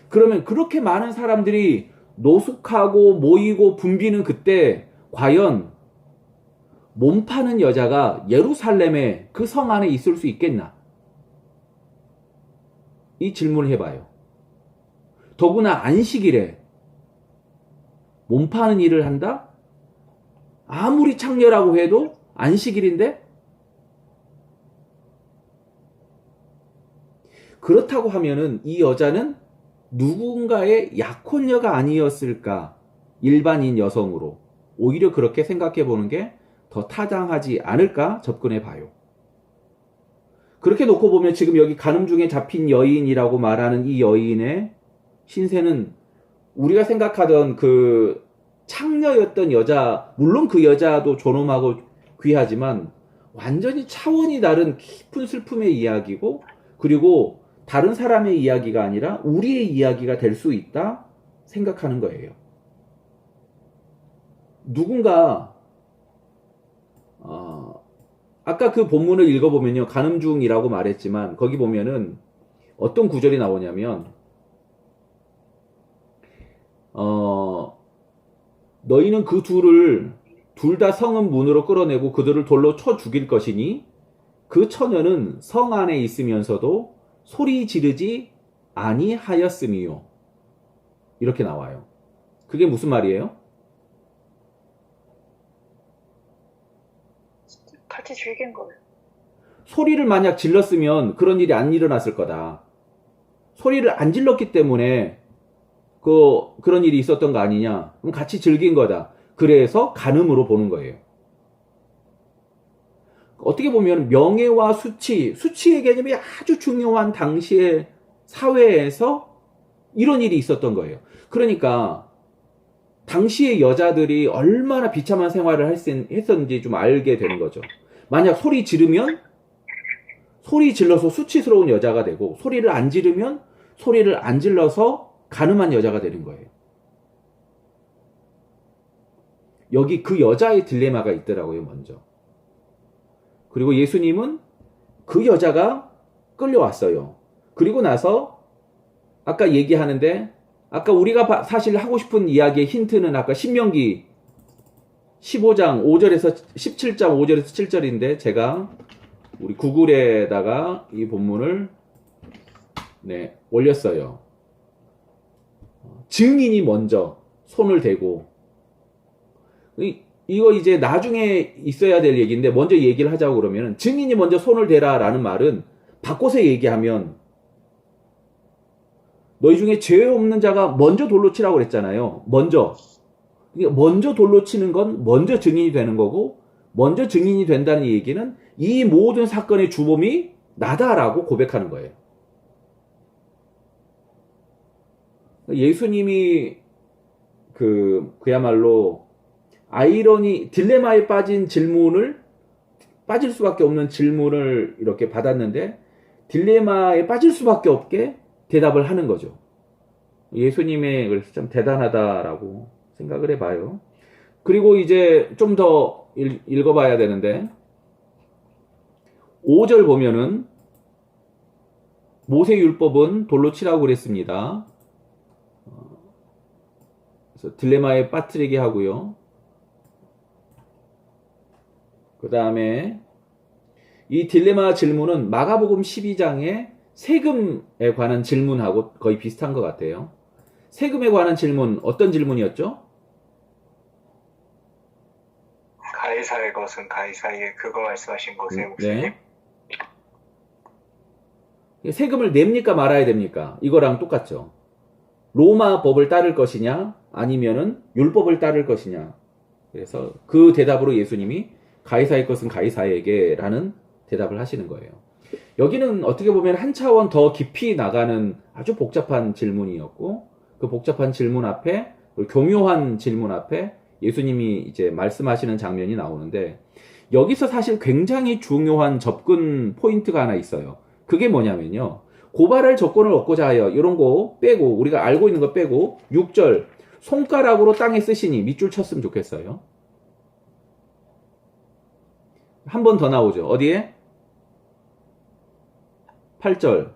그러면 그렇게 많은 사람들이 노숙하고 모이고 붐비는 그때 과연 몸 파는 여자가 예루살렘에 그 성 안에 있을 수 있겠나? 이 질문을 해봐요. 더구나 안식일에 몸 파는 일을 한다? 아무리 창녀라고 해도 안식일인데? 그렇다고 하면은 이 여자는 누군가의 약혼녀가 아니었을까? 일반인 여성으로. 오히려 그렇게 생각해 보는 게 더 타당하지 않을까 접근해 봐요. 그렇게 놓고 보면 지금 여기 간음 중에 잡힌 여인이라고 말하는 이 여인의 신세는 우리가 생각하던 그 창녀였던 여자, 물론 그 여자도 존엄하고 귀하지만 완전히 차원이 다른 깊은 슬픔의 이야기고, 그리고 다른 사람의 이야기가 아니라 우리의 이야기가 될 수 있다 생각하는 거예요. 누군가 아까 그 본문을 읽어보면요, 간음 중이라고 말했지만 거기 보면은 어떤 구절이 나오냐면 너희는 그 둘 다 성은 문으로 끌어내고 그들을 돌로 쳐 죽일 것이니 그 처녀는 성 안에 있으면서도 소리 지르지 아니하였음이요. 이렇게 나와요. 그게 무슨 말이에요? 같이 즐긴 거예요. 소리를 만약 질렀으면 그런 일이 안 일어났을 거다. 소리를 안 질렀기 때문에 그런 일이 있었던 거 아니냐? 그럼 같이 즐긴 거다. 그래서 간음으로 보는 거예요. 어떻게 보면 명예와 수치의 개념이 아주 중요한 당시의 사회에서 이런 일이 있었던 거예요. 그러니까 당시의 여자들이 얼마나 비참한 생활을 했었는지 좀 알게 되는 거죠. 만약 소리 지르면 소리 질러서 수치스러운 여자가 되고, 소리를 안 지르면 소리를 안 질러서 간음한 여자가 되는 거예요. 여기 그 여자의 딜레마가 있더라고요, 먼저. 그리고 예수님은 그 여자가 끌려왔어요. 그리고 나서 아까 얘기하는데, 아까 우리가 사실 하고 싶은 이야기의 힌트는 아까 신명기 15장 5절에서 17장 5절에서 7절인데 제가 우리 구글에다가 이 본문을 올렸어요. 증인이 먼저 손을 대고, 이거 이제 나중에 있어야 될 얘기인데 먼저 얘기를 하자고 그러면, 증인이 먼저 손을 대라 라는 말은 바꿔서 얘기하면 너희 중에 죄 없는 자가 먼저 돌로 치라고 그랬잖아요. 먼저 돌로 치는 건 먼저 증인이 되는 거고, 먼저 증인이 된다는 얘기는 이 모든 사건의 주범이 나다라고 고백하는 거예요. 예수님이 그야말로 딜레마에 빠질 수밖에 없는 질문을 이렇게 받았는데 딜레마에 빠질 수밖에 없게 대답을 하는 거죠. 예수님의 그래서 참 대단하다라고 생각을 해봐요. 그리고 이제 좀 더 읽어봐야 되는데 5절 보면은 모세율법은 돌로 치라고 그랬습니다. 그래서 딜레마에 빠뜨리게 하고요. 그 다음에 이 딜레마 질문은 마가복음 12장의 세금에 관한 질문하고 거의 비슷한 것 같아요. 세금에 관한 질문, 어떤 질문이었죠? 가이사의 것은 가이사에게, 그거 말씀하신 거세요, 목사님? 네. 세금을 냅니까 말아야 됩니까? 이거랑 똑같죠. 로마 법을 따를 것이냐 아니면은 율법을 따를 것이냐. 그래서 그 대답으로 예수님이 가이사의 것은 가이사에게 라는 대답을 하시는 거예요. 여기는 어떻게 보면 한 차원 더 깊이 나가는 아주 복잡한 질문이었고, 그 복잡한 질문 앞에, 교묘한 질문 앞에 예수님이 이제 말씀하시는 장면이 나오는데, 여기서 사실 굉장히 중요한 접근 포인트가 하나 있어요. 그게 뭐냐면요. 고발할 조건을 얻고자 하여 이런 거 빼고, 우리가 알고 있는 거 빼고 6절 손가락으로 땅에 쓰시니 밑줄 쳤으면 좋겠어요. 한 번 더 나오죠. 어디에? 8절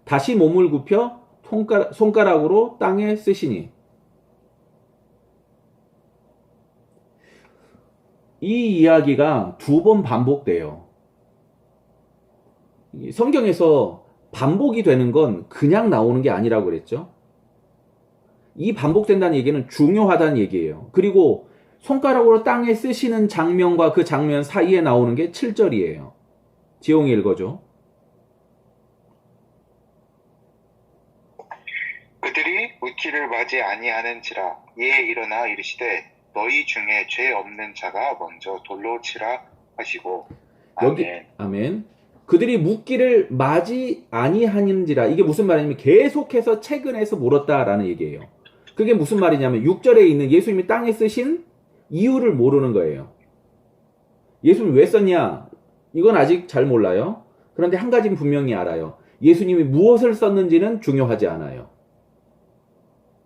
다시 몸을 굽혀 손가락으로 땅에 쓰시니. 이 이야기가 2번 반복돼요. 성경에서 반복이 되는 건 그냥 나오는 게 아니라고 그랬죠. 이 반복된다는 얘기는 중요하다는 얘기예요. 그리고 손가락으로 땅에 쓰시는 장면과 그 장면 사이에 나오는 게 7절이에요. 지용이 읽어줘. 그들이 묻기를 맞이 아니하는지라 이에 일어나 이르시되 너희 중에 죄 없는 자가 먼저 돌로 치라 하시고. 여기 아멘. 아멘. 그들이 묻기를 맞이 아니하는지라. 이게 무슨 말이냐면 계속해서 채근해서 물었다라는 얘기예요. 그게 무슨 말이냐면 6절에 있는 예수님이 땅에 쓰신 이유를 모르는 거예요. 예수님 왜 썼냐? 이건 아직 잘 몰라요. 그런데 한 가지는 분명히 알아요. 예수님이 무엇을 썼는지는 중요하지 않아요.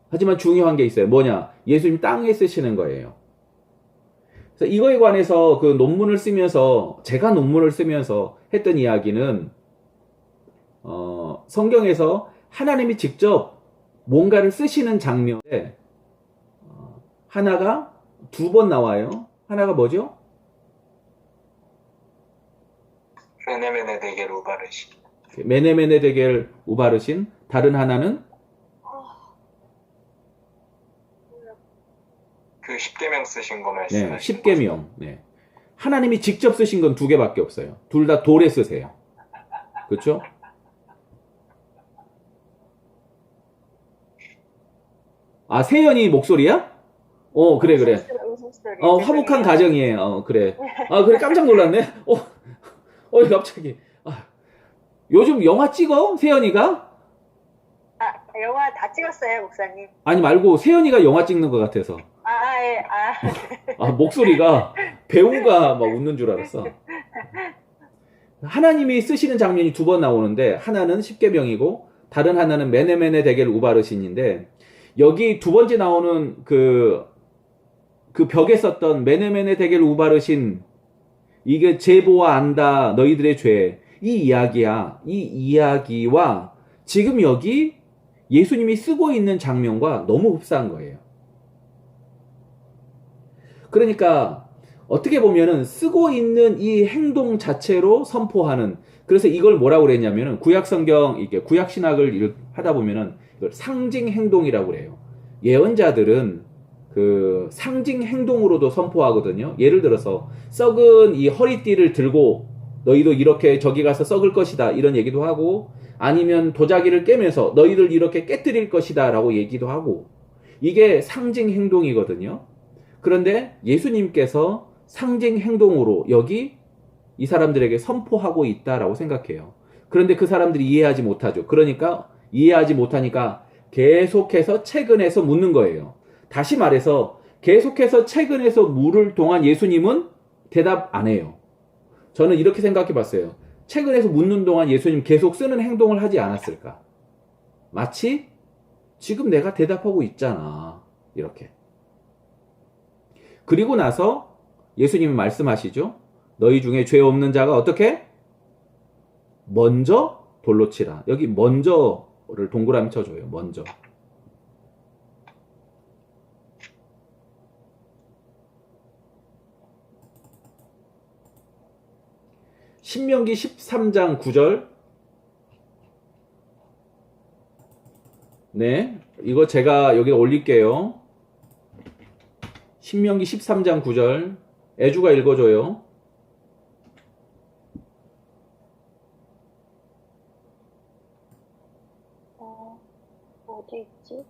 하지만 중요한 게 있어요. 뭐냐? 예수님 땅에 쓰시는 거예요. 그래서 이거에 관해서 그 논문을 쓰면서, 제가 논문을 쓰면서 했던 이야기는, 성경에서 하나님이 직접 뭔가를 쓰시는 장면에, 하나가 2번 나와요. 하나가 뭐죠? 메네메네 데겔 우바르신. 메네메네 데겔 우바르신. 다른 하나는 그 십계명 쓰신 거 네, 말씀하시는 십계명. 네. 하나님이 직접 쓰신 건 2개밖에 없어요. 둘 다 돌에 쓰세요. 그렇죠? 아, 세연이 목소리야? 그래. 웃음소리. 화목한 가정이에요. 그래. 그래, 깜짝 놀랐네. 갑자기. 요즘 영화 찍어? 세연이가? 영화 다 찍었어요, 목사님. 아니, 말고, 세연이가 영화 찍는 것 같아서. 예. 목소리가, 배우가 막 웃는 줄 알았어. 하나님이 쓰시는 장면이 2번 나오는데, 하나는 십계명이고, 다른 하나는 메네메네 데겔 우바르신인데, 여기 2번째 나오는 그 벽에 썼던 메네메네 데겔 우바르신, 이게 제보와 안다 너희들의 죄, 이 이야기야. 이 이야기와 지금 여기 예수님이 쓰고 있는 장면과 너무 흡사한 거예요. 그러니까 어떻게 보면은 쓰고 있는 이 행동 자체로 선포하는, 그래서 이걸 뭐라고 그랬냐면은 구약성경, 이게 구약신학을 하다 보면은 이걸 상징 행동이라고 그래요. 예언자들은 그 상징 행동으로도 선포하거든요. 예를 들어서 썩은 이 허리띠를 들고 너희도 이렇게 저기 가서 썩을 것이다 이런 얘기도 하고, 아니면 도자기를 깨면서 너희들 이렇게 깨뜨릴 것이다 라고 얘기도 하고, 이게 상징 행동이거든요. 그런데 예수님께서 상징 행동으로 여기 이 사람들에게 선포하고 있다라고 생각해요. 그런데 그 사람들이 이해하지 못하죠. 그러니까 이해하지 못하니까 계속해서 채근해서 묻는 거예요. 다시 말해서 계속해서 채근해서 물을 동안 예수님은 대답 안 해요. 저는 이렇게 생각해 봤어요. 채근해서 묻는 동안 예수님 계속 쓰는 행동을 하지 않았을까? 마치 지금 내가 대답하고 있잖아. 이렇게. 그리고 나서 예수님이 말씀하시죠. 너희 중에 죄 없는 자가 어떻게? 먼저 돌로 치라. 여기 먼저를 동그라미 쳐줘요. 먼저. 신명기 13장 9절. 네, 이거 제가 여기 올릴게요. 신명기 13장 9절. 애주가 읽어줘요. 어디 있지?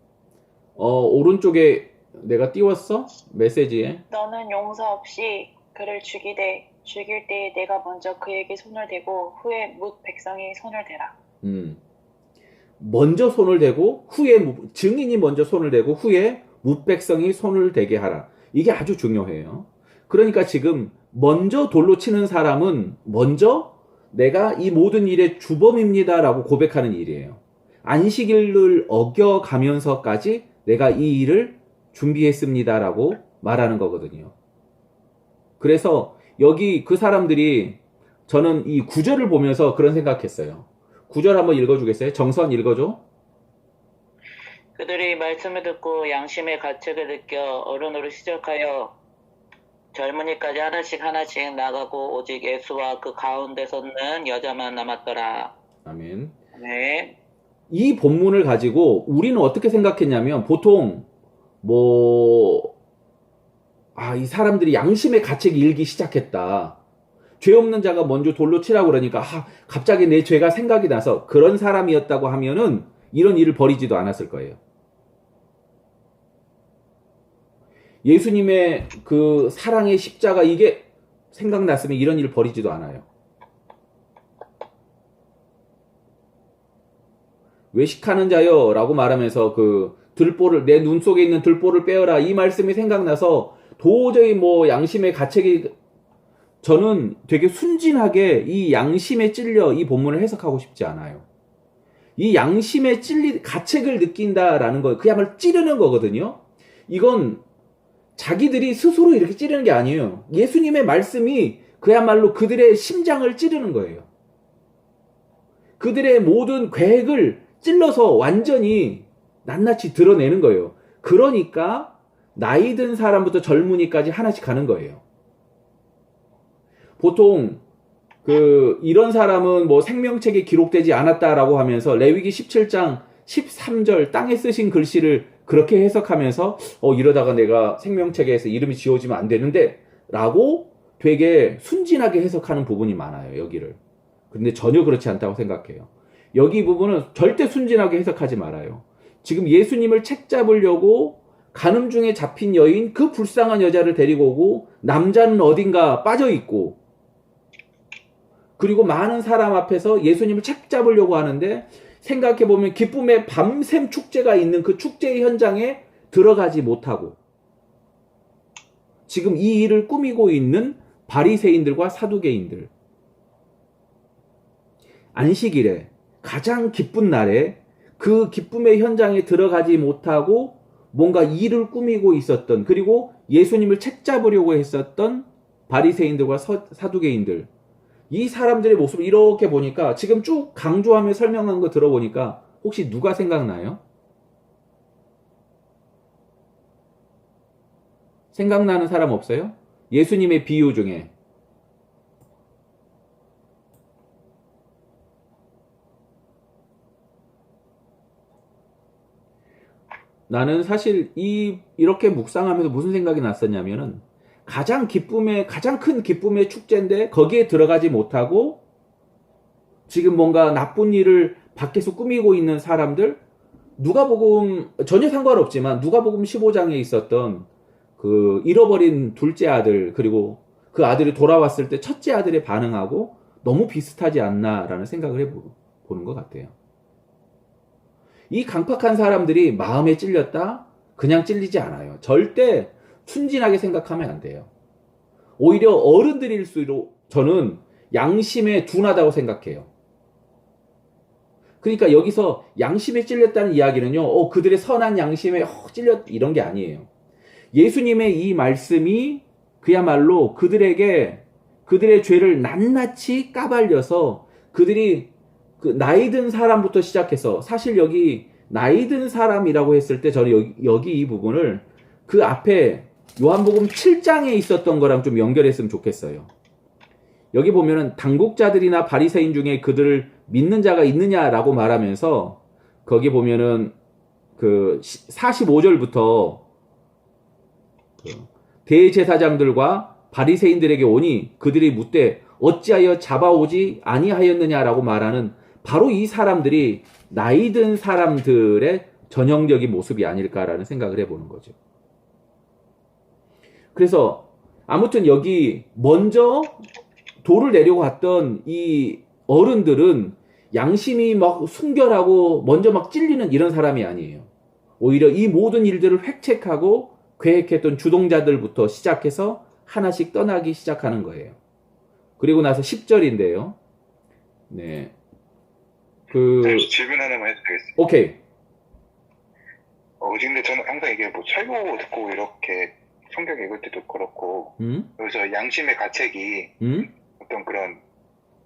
오른쪽에 내가 띄웠어? 메시지에. 너는 용서 없이 그를 죽일 때에 내가 먼저 그에게 손을 대고 후에 뭇 백성이 손을 대라. 먼저 손을 대고 후에 증인이 먼저 손을 대고 후에 무백성이 손을 대게 하라. 이게 아주 중요해요. 그러니까 지금 먼저 돌로 치는 사람은 먼저 내가 이 모든 일의 주범입니다라고 고백하는 일이에요. 안식일을 어겨가면서까지 내가 이 일을 준비했습니다라고 말하는 거거든요. 그래서 여기 그 사람들이 저는 이 구절을 보면서 그런 생각했어요. 구절 한번 읽어주겠어요? 정선 읽어줘. 그들이 말씀을 듣고 양심의 가책을 느껴 어른으로 시작하여 젊은이까지 하나씩 나가고 오직 예수와 그 가운데 섰는 여자만 남았더라. 아멘. 네. 이 본문을 가지고 우리는 어떻게 생각했냐면 보통 이 사람들이 양심의 가책이 일기 시작했다. 죄 없는 자가 먼저 돌로 치라고 그러니까 갑자기 내 죄가 생각이 나서 그런 사람이었다고 하면은 이런 일을 벌이지도 않았을 거예요. 예수님의 그 사랑의 십자가 이게 생각났으면 이런 일을 벌이지도 않아요. 외식하는 자여 라고 말하면서 그 들보를 내 눈 속에 있는 들보를 빼어라 이 말씀이 생각나서 도저히 양심의 가책이 저는 되게 순진하게 이 양심에 찔려 이 본문을 해석하고 싶지 않아요. 이 양심에 가책을 느낀다라는 거 그야말로 찌르는 거거든요. 이건 자기들이 스스로 이렇게 찌르는 게 아니에요. 예수님의 말씀이 그야말로 그들의 심장을 찌르는 거예요. 그들의 모든 계획을 찔러서 완전히 낱낱이 드러내는 거예요. 그러니까 나이 든 사람부터 젊은이까지 하나씩 가는 거예요. 보통 이런 사람은 생명책에 기록되지 않았다라고 하면서 레위기 17장 13절 땅에 쓰신 글씨를 그렇게 해석하면서 이러다가 내가 생명책에서 이름이 지워지면 안 되는데 라고 되게 순진하게 해석하는 부분이 많아요. 여기를. 근데 전혀 그렇지 않다고 생각해요. 여기 부분은 절대 순진하게 해석하지 말아요. 지금 예수님을 책잡으려고 간음 중에 잡힌 여인 그 불쌍한 여자를 데리고 오고 남자는 어딘가 빠져있고 그리고 많은 사람 앞에서 예수님을 책잡으려고 하는데 생각해보면 기쁨의 밤샘 축제가 있는 그 축제의 현장에 들어가지 못하고 지금 이 일을 꾸미고 있는 바리새인들과 사두개인들 안식일에 가장 기쁜 날에 그 기쁨의 현장에 들어가지 못하고 뭔가 일을 꾸미고 있었던 그리고 예수님을 책잡으려고 했었던 바리새인들과 사두개인들 이 사람들의 모습을 이렇게 보니까 지금 쭉 강조하며 설명한 거 들어보니까 혹시 누가 생각나요? 생각나는 사람 없어요? 예수님의 비유 중에 나는 사실 이렇게 묵상하면서 무슨 생각이 났었냐면은 가장 큰 기쁨의 축제인데 거기에 들어가지 못하고 지금 뭔가 나쁜 일을 밖에서 꾸미고 있는 사람들 누가복음 전혀 상관없지만 누가복음 15장에 있었던 그 잃어버린 둘째 아들 그리고 그 아들이 돌아왔을 때 첫째 아들의 반응하고 너무 비슷하지 않나라는 생각을 해보는 것 같아요. 이 강팍한 사람들이 마음에 찔렸다? 그냥 찔리지 않아요. 절대 순진하게 생각하면 안 돼요. 오히려 어른들일수록 저는 양심에 둔하다고 생각해요. 그러니까 여기서 양심에 찔렸다는 이야기는요, 그들의 선한 양심에 찔렸 이런 게 아니에요. 예수님의 이 말씀이 그야말로 그들에게 그들의 죄를 낱낱이 까발려서 그들이 그 나이 든 사람부터 시작해서 사실 여기 나이 든 사람이라고 했을 때 저는 여기 이 부분을 그 앞에 요한복음 7장에 있었던 거랑 좀 연결했으면 좋겠어요. 여기 보면은 당국자들이나 바리새인 중에 그들을 믿는 자가 있느냐라고 말하면서 거기 보면은 그 45절부터 대제사장들과 바리새인들에게 오니 그들이 묻되 어찌하여 잡아오지 아니하였느냐라고 말하는 바로 이 사람들이 나이 든 사람들의 전형적인 모습이 아닐까라는 생각을 해보는 거죠. 그래서 아무튼 여기 먼저 돌을 내려고 했던 이 어른들은 양심이 막 순결하고 먼저 막 찔리는 이런 사람이 아니에요. 오히려 이 모든 일들을 획책하고 계획했던 주동자들부터 시작해서 하나씩 떠나기 시작하는 거예요. 그리고 나서 10절인데요. 네. 잠시 질문 하나만 해도 되겠습니다. 오케이. 근데 저는 항상 이게 뭐 설교 듣고 이렇게 성경 읽을 때도 그렇고, 그래서 양심의 가책이 어떤 그런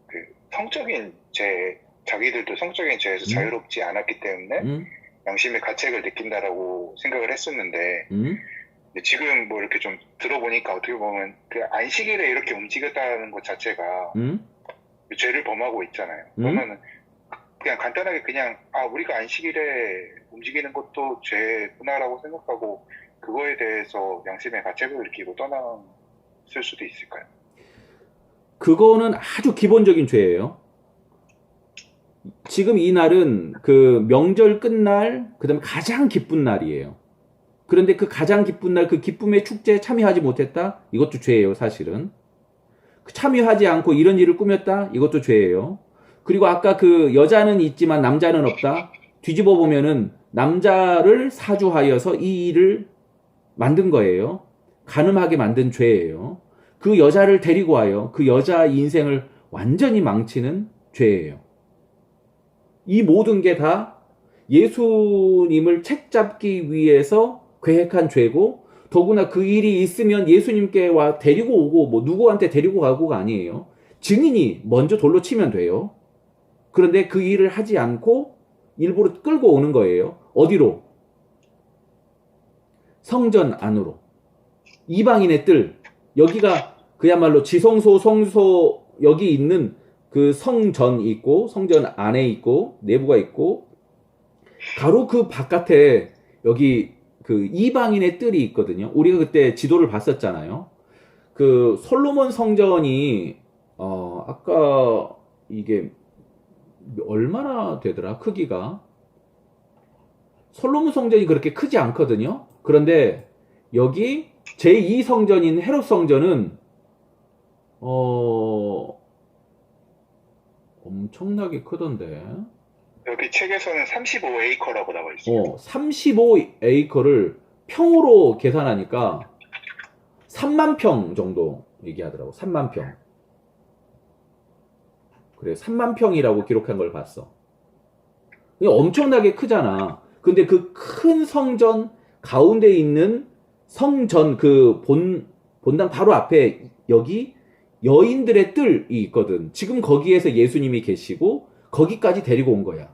그 성적인 죄, 자기들도 성적인 죄에서 자유롭지 않았기 때문에 양심의 가책을 느낀다라고 생각을 했었는데, 근데 지금 뭐 이렇게 좀 들어보니까 어떻게 보면 그 안식일에 이렇게 움직였다는 것 자체가 죄를 범하고 있잖아요. 그러면은 그냥 간단하게 그냥 우리가 안식일에 움직이는 것도 죄구나라고 생각하고 그거에 대해서 양심의 가책을 느끼고 떠났을 수도 있을까요? 그거는 아주 기본적인 죄예요. 지금 이 날은 그 명절 끝날, 그 다음에 가장 기쁜 날이에요. 그런데 그 가장 기쁜 날, 그 기쁨의 축제에 참여하지 못했다? 이것도 죄예요, 사실은. 참여하지 않고 이런 일을 꾸몄다? 이것도 죄예요. 그리고 아까 그 여자는 있지만 남자는 없다? 뒤집어 보면은 남자를 사주하여서 이 일을 만든 거예요. 간음하게 만든 죄예요. 그 여자를 데리고 와요. 그 여자 인생을 완전히 망치는 죄예요. 이 모든 게 다 예수님을 책잡기 위해서 계획한 죄고, 더구나 그 일이 있으면 예수님께 와 데리고 오고 뭐 누구한테 데리고 가고가 아니에요. 증인이 먼저 돌로 치면 돼요. 그런데 그 일을 하지 않고 일부러 끌고 오는 거예요. 어디로? 성전 안으로. 이방인의 뜰. 여기가 그야말로 지성소, 성소, 여기 있는 그 성전이 있고, 성전 안에 있고, 내부가 있고, 바로 그 바깥에 여기 그 이방인의 뜰이 있거든요. 우리가 그때 지도를 봤었잖아요. 그 솔로몬 성전이, 아까 이게 얼마나 되더라? 크기가. 솔로몬 성전이 그렇게 크지 않거든요. 그런데 여기 제2성전인 헤롯 성전은 엄청나게 크던데. 여기 책에서는 35에이커라고 나와 있어요. 35에이커를 평으로 계산하니까 3만 평 정도 얘기하더라고. 3만 평. 그래, 3만 평이라고 기록한 걸 봤어. 엄청나게 크잖아. 근데 그 큰 성전 가운데 있는 성전 그 본당 바로 앞에 여기 여인들의 뜰이 있거든. 지금 거기에서 예수님이 계시고 거기까지 데리고 온 거야.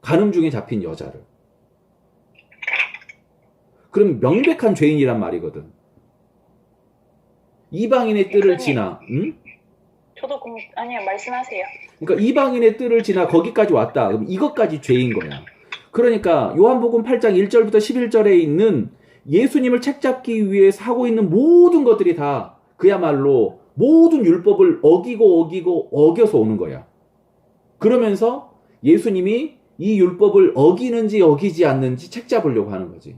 간음 중에 잡힌 여자를. 그럼 명백한 죄인이란 말이거든. 이방인의 뜰을 지나, 응? 저도 아니요, 말씀하세요. 그러니까 이방인의 뜰을 지나 거기까지 왔다. 그럼 이것까지 죄인 거야. 그러니까 요한복음 8장 1절부터 11절에 있는 예수님을 책잡기 위해서 하고 있는 모든 것들이 다 그야말로 모든 율법을 어겨서 오는 거야. 그러면서 예수님이 이 율법을 어기는지 어기지 않는지 책잡으려고 하는 거지.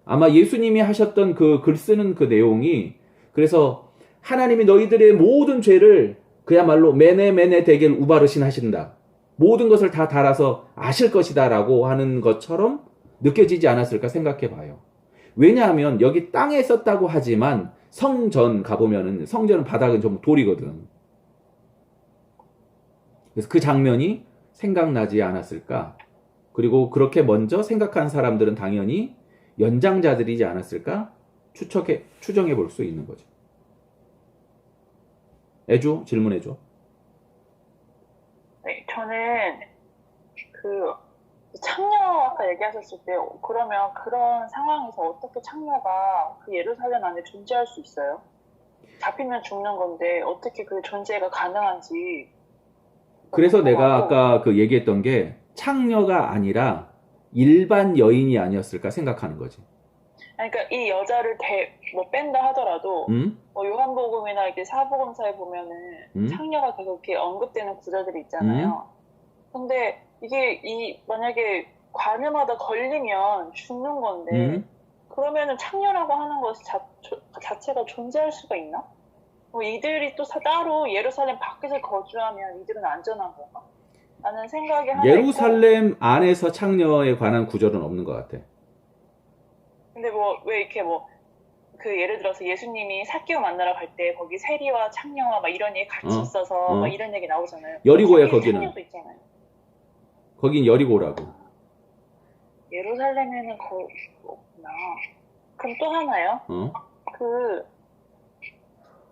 아마 예수님이 하셨던 그 글 쓰는 그 내용이, 그래서 하나님이 너희들의 모든 죄를 그야말로 메네 데겔 우바르신 하신다. 모든 것을 다 달아서 아실 것이다 라고 하는 것처럼 느껴지지 않았을까 생각해 봐요. 왜냐하면 여기 땅에 썼다고 하지만 성전 가보면은 성전은 바닥은 좀 돌이거든. 그래서 그 장면이 생각나지 않았을까. 그리고 그렇게 먼저 생각한 사람들은 당연히 연장자들이지 않았을까 추정해 볼 수 있는 거죠. 애주 질문해줘. 네, 저는 그 창녀 아까 얘기하셨을 때 그러면 그런 상황에서 어떻게 창녀가 그 예루살렘 안에 존재할 수 있어요? 잡히면 죽는 건데 어떻게 그 존재가 가능한지. 그래서 내가 아까 그 얘기했던 게 창녀가 아니라 일반 여인이 아니었을까 생각하는 거지. 그러니까 이 여자를 뺀다 하더라도 요한복음이나 이렇게 사복음사에 보면은 창녀가 계속 이렇게 언급되는 구절들이 있잖아요. 근데 이게 만약에 관음하다 걸리면 죽는 건데 그러면은 창녀라고 하는 것 자체가 존재할 수가 있나? 이들이 또 따로 예루살렘 밖에서 거주하면 이들은 안전한 건가? 라는 생각이 하나 있고, 예루살렘 안에서 창녀에 관한 구절은 없는 것 같아. 근데 뭐 왜 이렇게 뭐 그 예를 들어서 예수님이 삭개오 만나러 갈 때 거기 세리와 창녀와 막 이런 얘기 같이 어, 있어서 어. 막 이런 얘기 나오잖아요. 여리고야, 거기 거기는. 창녀도 있잖아요. 거긴 여리고라고. 예루살렘에는 없구나. 그럼 또 하나요? 어?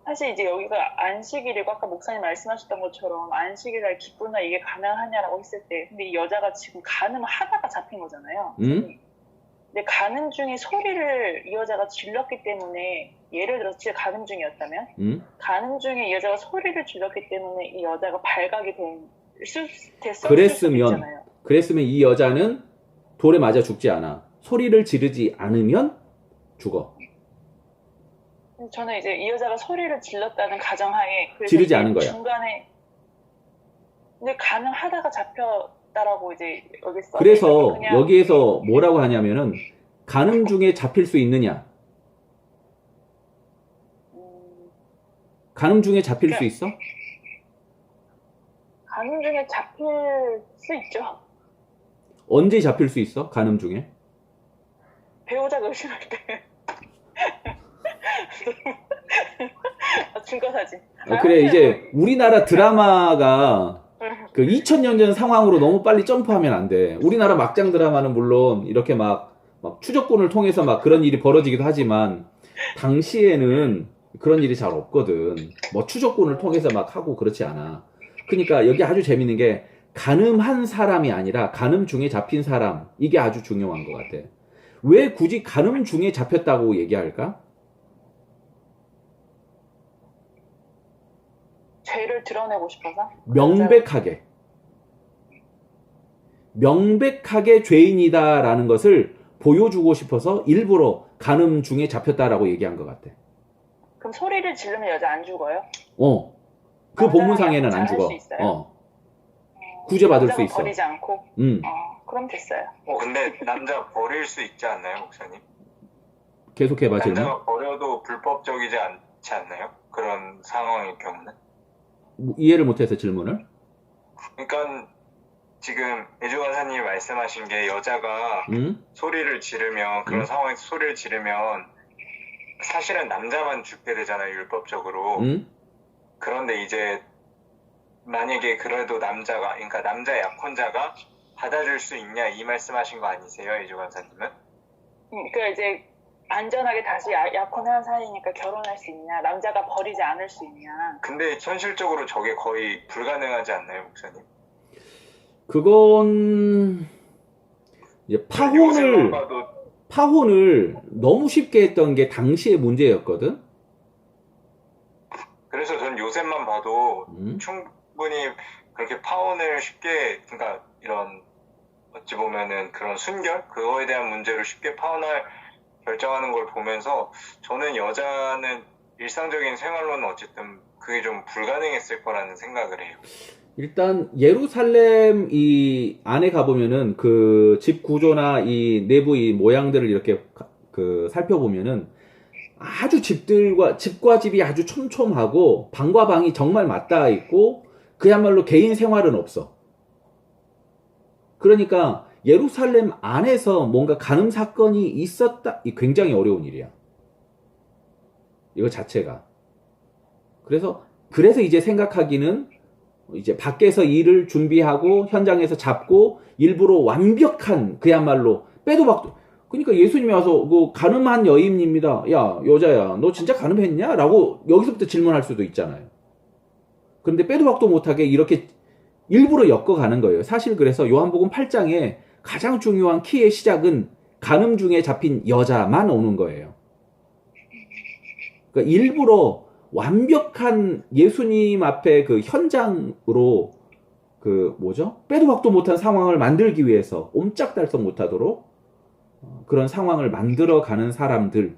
사실 이제 여기가 안식일이고 아까 목사님 말씀하셨던 것처럼 안식일날 기쁘나 이게 가능하냐라고 했을 때 근데 이 여자가 지금 간음하다가 잡힌 거잖아요. 근데 간음 중에 소리를 이 여자가 질렀기 때문에 예를 들어서 진짜 간음 중이었다면 간음 중에 이 여자가 소리를 질렀기 때문에 이 여자가 발각이 됐을 수도 있잖아요. 그랬으면 이 여자는 돌에 맞아 죽지 않아. 소리를 지르지 않으면 죽어. 저는 이제 이 여자가 소리를 질렀다는 가정하에 그래서 지르지 않은 거야. 중간에 근데 가능하다가 잡혔다라고 이제 여기 써. 그래서 그냥 여기에서 뭐라고 하냐면은 간음 중에 잡힐 수 있느냐? 간음 중에 잡힐 수 있어? 간음 중에 잡힐 수 있죠. 언제 잡힐 수 있어? 간음 중에? 배우자가 의심할 때. 증거 사진. 그래 이제 우리나라 드라마가 그 2000년 전 상황으로 너무 빨리 점프하면 안 돼. 우리나라 막장 드라마는 물론 이렇게 막 추적권을 통해서 막 그런 일이 벌어지기도 하지만 당시에는 그런 일이 잘 없거든. 뭐 추적권을 통해서 막 하고 그렇지 않아. 그러니까 여기 아주 재밌는 게 간음한 사람이 아니라 간음 중에 잡힌 사람, 이게 아주 중요한 것 같아. 왜 굳이 간음 중에 잡혔다고 얘기할까? 죄를 드러내고 싶어서? 명백하게 죄인이다라는 것을 보여주고 싶어서 일부러 간음 중에 잡혔다라고 얘기한 것 같아. 그럼 소리를 지르면 여자 안 죽어요? 그 본문상에는 안 잘할 죽어. 수 있어요? 구제받을 수 여자가 있어. 버리지 않고? 그럼 됐어요. 근데 남자 버릴 수 있지 않나요, 목사님? 계속해봐, 질문. 남자가 버려도 불법적이지 않지 않나요? 그런 상황일 경우는? 이해를 못해서 질문을. 그러니까 지금 애주 간사님이 말씀하신 게 여자가 소리를 지르면 그런 상황에서 소리를 지르면 사실은 남자만 죽게 되잖아요, 율법적으로. 그런데 이제 만약에 그래도 남자가, 그러니까 남자 약혼자가 받아줄 수 있냐 이 말씀하신 거 아니세요, 애주 간사님은? 그러니까 이제 안전하게 다시 약혼한 사이니까 결혼할 수 있냐, 남자가 버리지 않을 수 있냐. 근데 현실적으로 저게 거의 불가능하지 않나요, 목사님? 그건 이제 파혼을 너무 쉽게 했던 게 당시의 문제였거든. 그래서 전 요셉만 봐도 충분히 그렇게 파혼을 쉽게, 그러니까 이런 어찌 보면은 그런 순결 그거에 대한 문제를 쉽게 파혼할 결정하는 걸 보면서 저는 여자는 일상적인 생활로는 어쨌든 그게 좀 불가능했을 거라는 생각을 해요. 일단 예루살렘 이 안에 가보면은 그 집 구조나 이 내부 이 모양들을 이렇게 살펴보면은 아주 집과 집이 아주 촘촘하고 방과 방이 정말 맞닿아 있고 그야말로 개인 생활은 없어. 그러니까 예루살렘 안에서 뭔가 간음 사건이 있었다, 굉장히 어려운 일이야. 이거 자체가. 그래서 이제 생각하기는 이제 밖에서 일을 준비하고 현장에서 잡고 일부러 완벽한 그야말로 빼도 박도. 그러니까 예수님이 와서 그 간음한 여인입니다. 야, 여자야, 너 진짜 간음했냐? 라고 여기서부터 질문할 수도 있잖아요. 그런데 빼도 박도 못하게 이렇게 일부러 엮어가는 거예요. 사실 그래서 요한복음 8장에 가장 중요한 키의 시작은 간음 중에 잡힌 여자만 오는 거예요. 그러니까 일부러 완벽한 예수님 앞에 그 현장으로 빼도 박도 못한 상황을 만들기 위해서 옴짝달싹 못하도록 그런 상황을 만들어가는 사람들.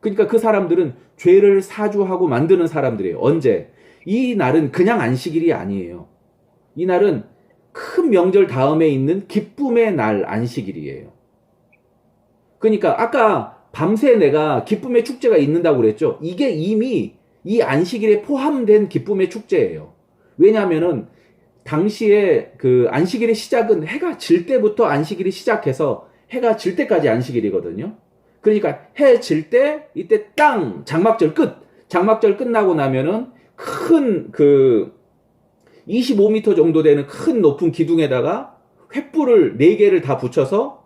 그러니까 그 사람들은 죄를 사주하고 만드는 사람들이에요. 언제? 이 날은 그냥 안식일이 아니에요. 이 날은 큰 명절 다음에 있는 기쁨의 날 안식일이에요. 그러니까 아까 밤새 내가 기쁨의 축제가 있는다고 그랬죠. 이게 이미 이 안식일에 포함된 기쁨의 축제예요. 왜냐하면은 당시에 그 안식일의 시작은 해가 질 때부터 안식일이 시작해서 해가 질 때까지 안식일이거든요. 그러니까 해 질 때 이때 땅 장막절 끝. 장막절 끝나고 나면은 큰 그 25m 정도 되는 큰 높은 기둥에다가 횃불을 4개를 다 붙여서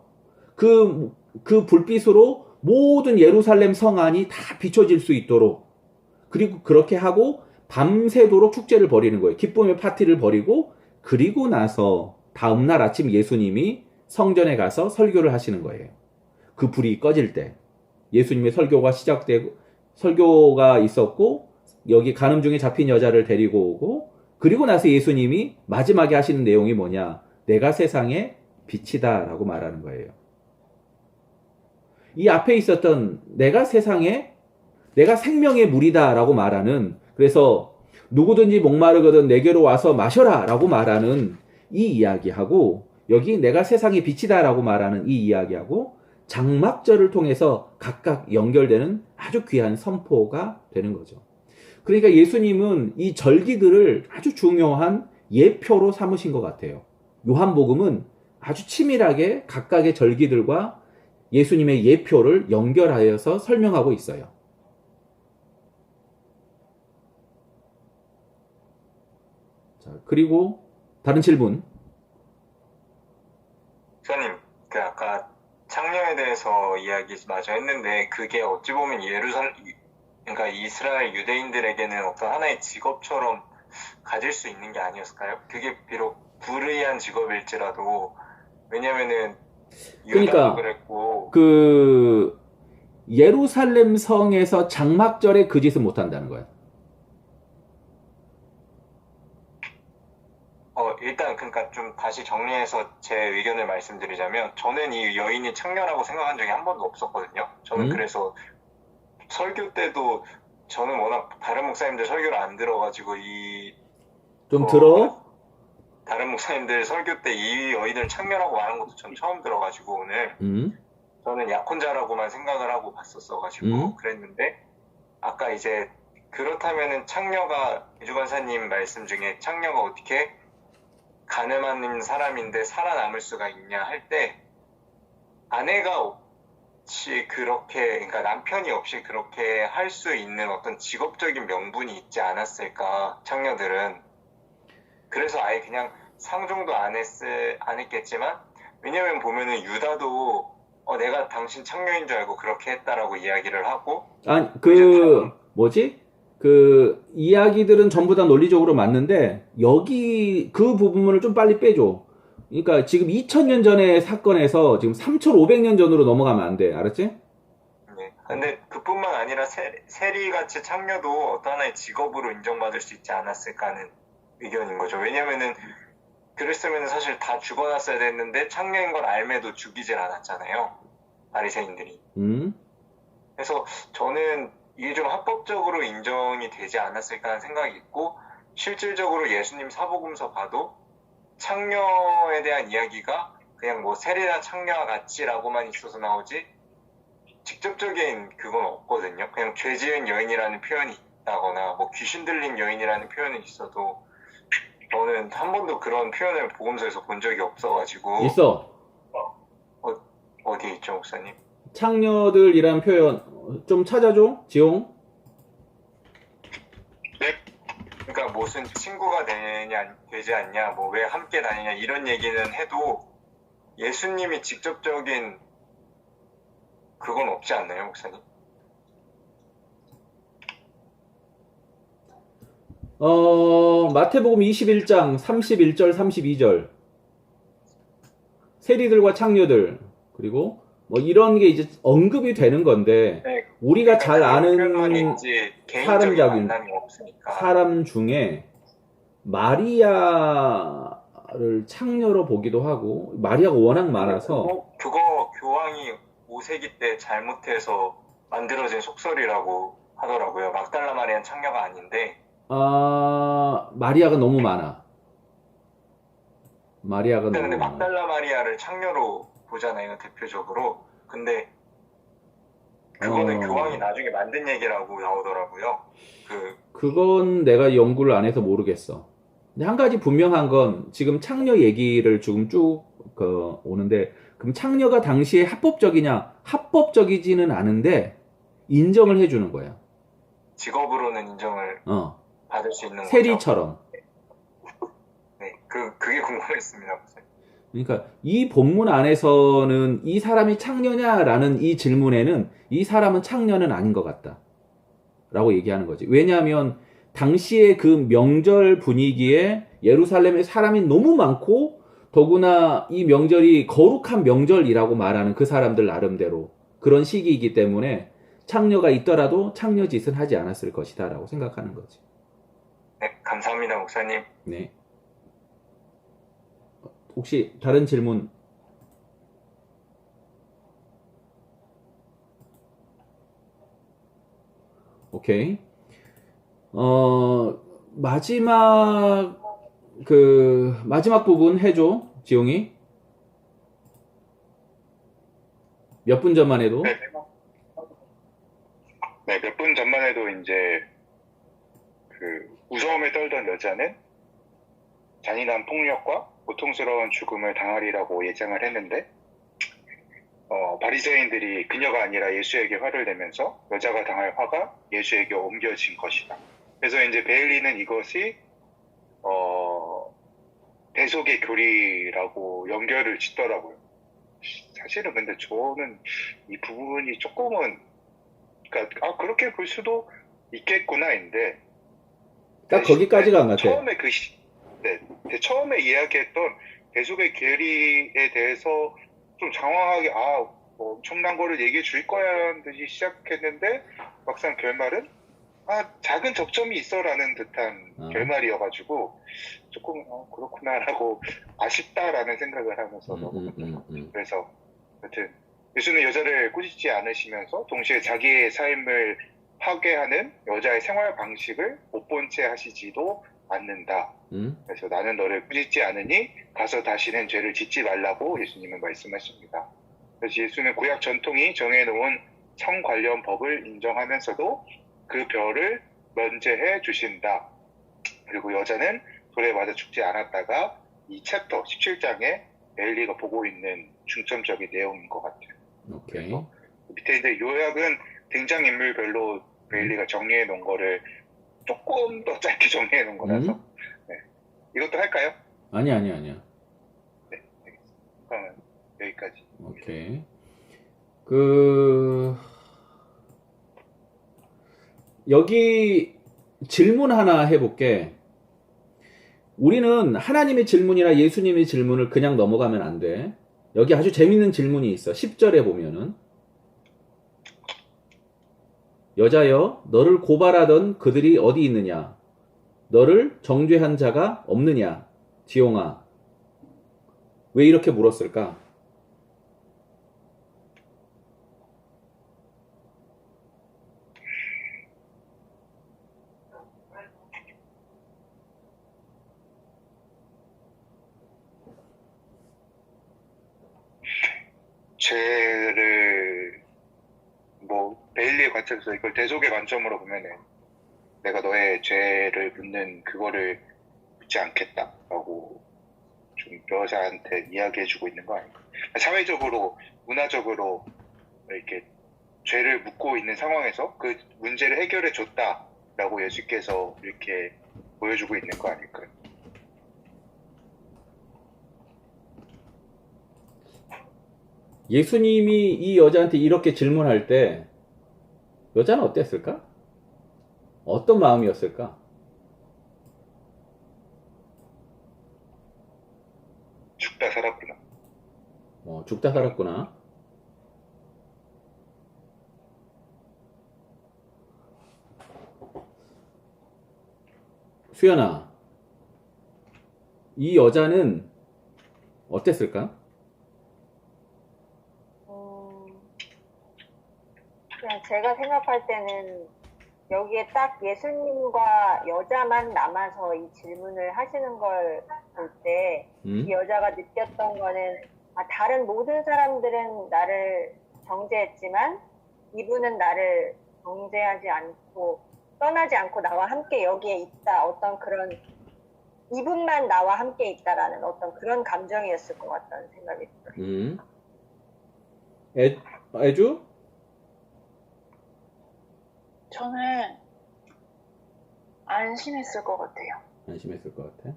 그 불빛으로 모든 예루살렘 성안이 다 비춰질 수 있도록, 그리고 그렇게 하고 밤새도록 축제를 벌이는 거예요. 기쁨의 파티를 벌이고, 그리고 나서 다음날 아침 예수님이 성전에 가서 설교를 하시는 거예요. 그 불이 꺼질 때 예수님의 설교가 시작되고, 설교가 있었고, 여기 간음 중에 잡힌 여자를 데리고 오고, 그리고 나서 예수님이 마지막에 하시는 내용이 뭐냐? 내가 세상의 빛이다 라고 말하는 거예요. 이 앞에 있었던 내가 생명의 물이다 라고 말하는, 그래서 누구든지 목마르거든 내게로 와서 마셔라 라고 말하는 이 이야기하고, 여기 내가 세상의 빛이다 라고 말하는 이 이야기하고 장막절을 통해서 각각 연결되는 아주 귀한 선포가 되는 거죠. 그러니까 예수님은 이 절기들을 아주 중요한 예표로 삼으신 것 같아요. 요한복음은 아주 치밀하게 각각의 절기들과 예수님의 예표를 연결하여서 설명하고 있어요. 자, 그리고 다른 질문. 목사님, 그 아까 창녀에 대해서 이야기 마저 했는데, 그게 어찌 보면 그러니까 이스라엘 유대인들에게는 어떤 하나의 직업처럼 가질 수 있는 게 아니었을까요? 그게 비록 불의한 직업일지라도, 왜냐면은 그러니까 유다도 그랬고, 그 예루살렘 성에서 장막절에 그 짓은 못 한다는 거예요. 일단 그러니까 좀 다시 정리해서 제 의견을 말씀드리자면, 저는 이 여인이 창녀라고 생각한 적이 한 번도 없었거든요. 저는 그래서 설교 때도, 저는 워낙 다른 목사님들 설교를 안 들어가지고 좀 들어? 다른 목사님들 설교 때 이 여인을 창녀라고 말한 것도 전 처음 들어가지고, 오늘 저는 약혼자라고만 생각을 하고 봤었어가지고 그랬는데, 아까 이제 그렇다면은 창녀가, 이주관사님 말씀 중에 창녀가 어떻게 가늠한 사람인데 살아남을 수가 있냐 할 때, 아내가 없이 그렇게, 그러니까 남편이 없이 그렇게 할 수 있는 어떤 직업적인 명분이 있지 않았을까, 창녀들은. 그래서 아예 그냥 상종도 안 했겠지만, 왜냐면 보면은 유다도 내가 당신 창녀인 줄 알고 그렇게 했다라고 이야기를 하고, 아니, 이야기들은 전부 다 논리적으로 맞는데, 여기 그 부분을 좀 빨리 빼줘. 그러니까 지금 2000년 전의 사건에서 지금 3500년 전으로 넘어가면 안 돼. 알았지? 네. 근데 그뿐만 아니라 세리같이 창녀도 어떤 하나의 직업으로 인정받을 수 있지 않았을까 하는 의견인 거죠. 왜냐면은 그랬으면 사실 다 죽어놨어야 됐는데, 창녀인 걸 알매도 죽이질 않았잖아요, 바리새인들이. 그래서 저는 이게 좀 합법적으로 인정이 되지 않았을까 하는 생각이 있고, 실질적으로 예수님 사복음서 봐도 창녀에 대한 이야기가 그냥 뭐 세리나 창녀와 같이라고만 있어서 나오지, 직접적인 그건 없거든요. 그냥 죄 지은 여인이라는 표현이 있다거나 뭐 귀신 들린 여인이라는 표현은 있어도, 저는 한 번도 그런 표현을 복음서에서 본 적이 없어가지고. 있어. 어디에 있죠, 목사님? 창녀들이란 표현 좀 찾아줘, 지용. 네. 그러니까 무슨 친구가 되지 않냐, 뭐 왜 함께 다니냐, 이런 얘기는 해도 예수님이 직접적인 그건 없지 않나요, 목사님? 마태복음 21장 31절 32절. 세리들과 창녀들, 그리고 뭐 이런 게 이제 언급이 되는 건데, 네. 우리가 잘 아는 사람 중에 마리아를 창녀로 보기도 하고, 마리아가 워낙 많아서. 그거 교황이 5세기 때 잘못해서 만들어진 속설이라고 하더라고요. 막달라 마리아는 창녀가 아닌데. 마리아가 너무 많아. 근데 막달라 마리아를 창녀로 보잖아요, 대표적으로. 근데 그거는 어. 교황이 나중에 만든 얘기라고 나오더라고요. 그건 내가 연구를 안 해서 모르겠어. 근데 한 가지 분명한 건 지금 창녀 얘기를 지금 쭉 오는데, 그럼 창녀가 당시에 합법적이냐? 합법적이지는 않은데 인정을 해주는 거야. 직업으로는 인정을 받을 수 있는 거죠. 세리처럼. 네, 그게 궁금했습니다, 목사님. 그러니까 이 본문 안에서는 이 사람이 창녀냐라는 이 질문에는 이 사람은 창녀는 아닌 것 같다 라고 얘기하는 거지. 왜냐하면 당시에 그 명절 분위기에 예루살렘에 사람이 너무 많고, 더구나 이 명절이 거룩한 명절이라고 말하는 그 사람들 나름대로 그런 시기이기 때문에 창녀가 있더라도 창녀 짓은 하지 않았을 것이다 라고 생각하는 거지. 네, 감사합니다, 목사님. 네. 혹시 다른 질문? 오케이. 마지막 부분 해줘, 지용이. 몇 분 전만 해도. 네, 몇 분 전만 해도 이제 무서움에 떨던 여자는 잔인한 폭력과 고통스러운 죽음을 당하리라고 예상을 했는데, 바리새인들이 그녀가 아니라 예수에게 화를 내면서 여자가 당할 화가 예수에게 옮겨진 것이다. 그래서 이제 베일리는 이것이 대속의 교리라고 연결을 짓더라고요. 사실은 근데 저는 이 부분이 조금은, 그러니까 그렇게 볼 수도 있겠구나인데, 딱 거기까지가 안 같아. 처음에 처음에 이야기했던 대속의 교리에 대해서 좀 장황하게 엄청난 거를 얘기해 줄 거야 하는 듯이 시작했는데, 막상 결말은 작은 접점이 있어라는 듯한 결말이어가지고 조금 그렇구나라고 아쉽다라는 생각을 하면서 그래서 여튼 예수는 여자를 꾸짖지 않으시면서 동시에 자기의 삶을 파괴하는 여자의 생활 방식을 못 본 채 하시지도 않는다. 그래서 나는 너를 꾸짖지 않으니 가서 다시는 죄를 짓지 말라고 예수님은 말씀하십니다. 그래서 예수는 구약 전통이 정해놓은 성 관련 법을 인정하면서도 그 별을 면제해 주신다. 그리고 여자는 돌에 맞아 죽지 않았다가 이 챕터 17장에 베일리가 보고 있는 중점적인 내용인 것 같아요. 오케이. 그래서 밑에 이제 요약은 등장인물별로 베일리가 정리해 놓은 거를 조금 더 짧게 정리해 놓은 거라서 네. 이것도 할까요? 아니야. 네, 알겠습니다. 그러면 여기까지. 오케이. 여기 질문 하나 해볼게. 우리는 하나님의 질문이나 예수님의 질문을 그냥 넘어가면 안 돼. 여기 아주 재밌는 질문이 있어. 10절에 보면은, 여자여, 너를 고발하던 그들이 어디 있느냐? 너를 정죄한 자가 없느냐? 지용아, 왜 이렇게 물었을까? 죄를 베일리의 관점에서 이걸 대속의 관점으로 보면은 내가 너의 죄를 묻는 그거를 묻지 않겠다라고 좀 여자한테 이야기해주고 있는 거 아닌가? 사회적으로, 문화적으로 이렇게 죄를 묻고 있는 상황에서 그 문제를 해결해 줬다라고 예수께서 이렇게 보여주고 있는 거 아닐까요? 예수님이 이 여자한테 이렇게 질문할 때 여자는 어땠을까? 어떤 마음이었을까? 죽다 살았구나. 죽다 살았구나. 수연아, 이 여자는 어땠을까? 그냥 제가 생각할 때는 여기에 딱 예수님과 여자만 남아서 이 질문을 하시는 걸 볼 때 이 여자가 느꼈던 거는 다른 모든 사람들은 나를 정죄했지만 이분은 나를 정죄하지 않고 떠나지 않고 나와 함께 여기에 있다. 어떤 그런 이분만 나와 함께 있다라는 어떤 그런 감정이었을 것 같다는 생각이 들어요. 애주? 저는 안심했을 것 같아요. 안심했을 것 같아.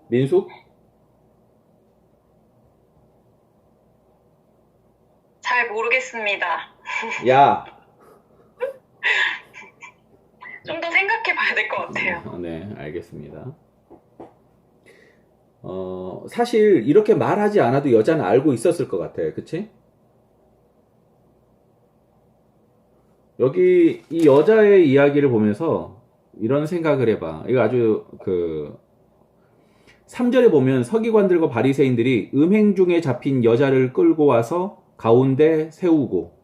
민숙? 잘 모르겠습니다. 야! 좀 더 생각해 봐야 될 것 같아요. 네, 알겠습니다. 사실 이렇게 말하지 않아도 여자는 알고 있었을 것 같아. 그치? 여기 이 여자의 이야기를 보면서 이런 생각을 해봐. 이거 아주 3절에 보면 서기관들과 바리새인들이 음행 중에 잡힌 여자를 끌고 와서 가운데 세우고,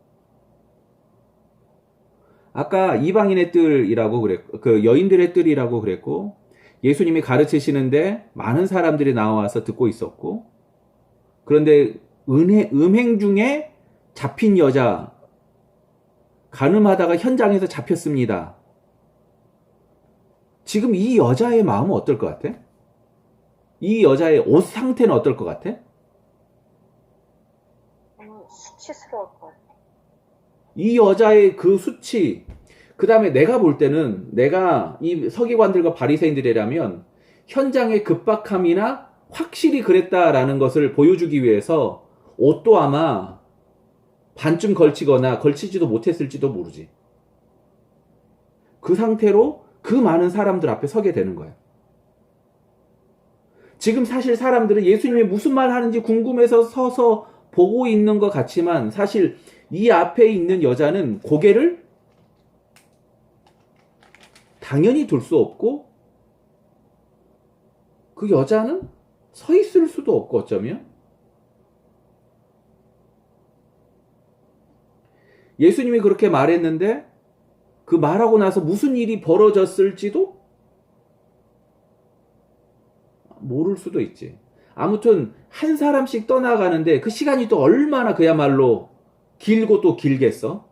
아까 이방인의 뜰이라고 그랬고, 그 여인들의 뜰이라고 그랬고, 예수님이 가르치시는데 많은 사람들이 나와서 듣고 있었고, 그런데 음행 중에 잡힌 여자, 가늠하다가 현장에서 잡혔습니다. 지금 이 여자의 마음은 어떨 것 같아? 이 여자의 옷 상태는 어떨 것 같아? 수치스러울 것 같아요. 이 여자의 그 수치, 그 다음에 내가 볼 때는, 내가 이 서기관들과 바리새인들이라면 현장의 급박함이나 확실히 그랬다라는 것을 보여주기 위해서 옷도 아마 반쯤 걸치거나 걸치지도 못했을지도 모르지. 그 상태로 그 많은 사람들 앞에 서게 되는 거야. 지금 사실 사람들은 예수님이 무슨 말 하는지 궁금해서 서서 보고 있는 것 같지만, 사실 이 앞에 있는 여자는 고개를 당연히 둘 수 없고, 그 여자는 서 있을 수도 없고, 어쩌면 예수님이 그렇게 말했는데 그 말하고 나서 무슨 일이 벌어졌을지도 모를 수도 있지. 아무튼 한 사람씩 떠나가는데 그 시간이 또 얼마나 그야말로 길고 또 길겠어?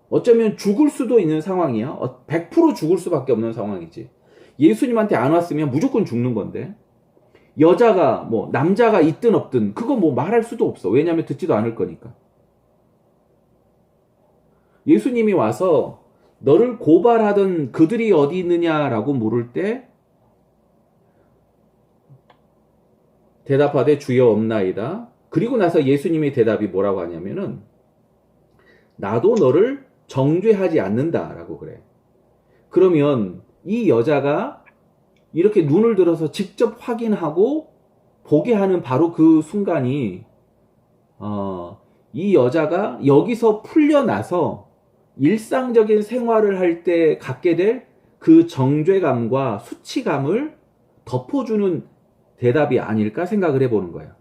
어쩌면 죽을 수도 있는 상황이야. 100% 죽을 수밖에 없는 상황이지. 예수님한테 안 왔으면 무조건 죽는 건데, 여자가 뭐 남자가 있든 없든 그거 뭐 말할 수도 없어. 왜냐하면 듣지도 않을 거니까. 예수님이 와서 너를 고발하던 그들이 어디 있느냐라고 물을 때 대답하되 주여 없나이다. 그리고 나서 예수님의 대답이 뭐라고 하냐면은 나도 너를 정죄하지 않는다라고 그래. 그러면 이 여자가 이렇게 눈을 들어서 직접 확인하고 보게 하는 바로 그 순간이 이 여자가 여기서 풀려나서 일상적인 생활을 할 때 갖게 될 그 정죄감과 수치감을 덮어주는 대답이 아닐까 생각을 해보는 거야.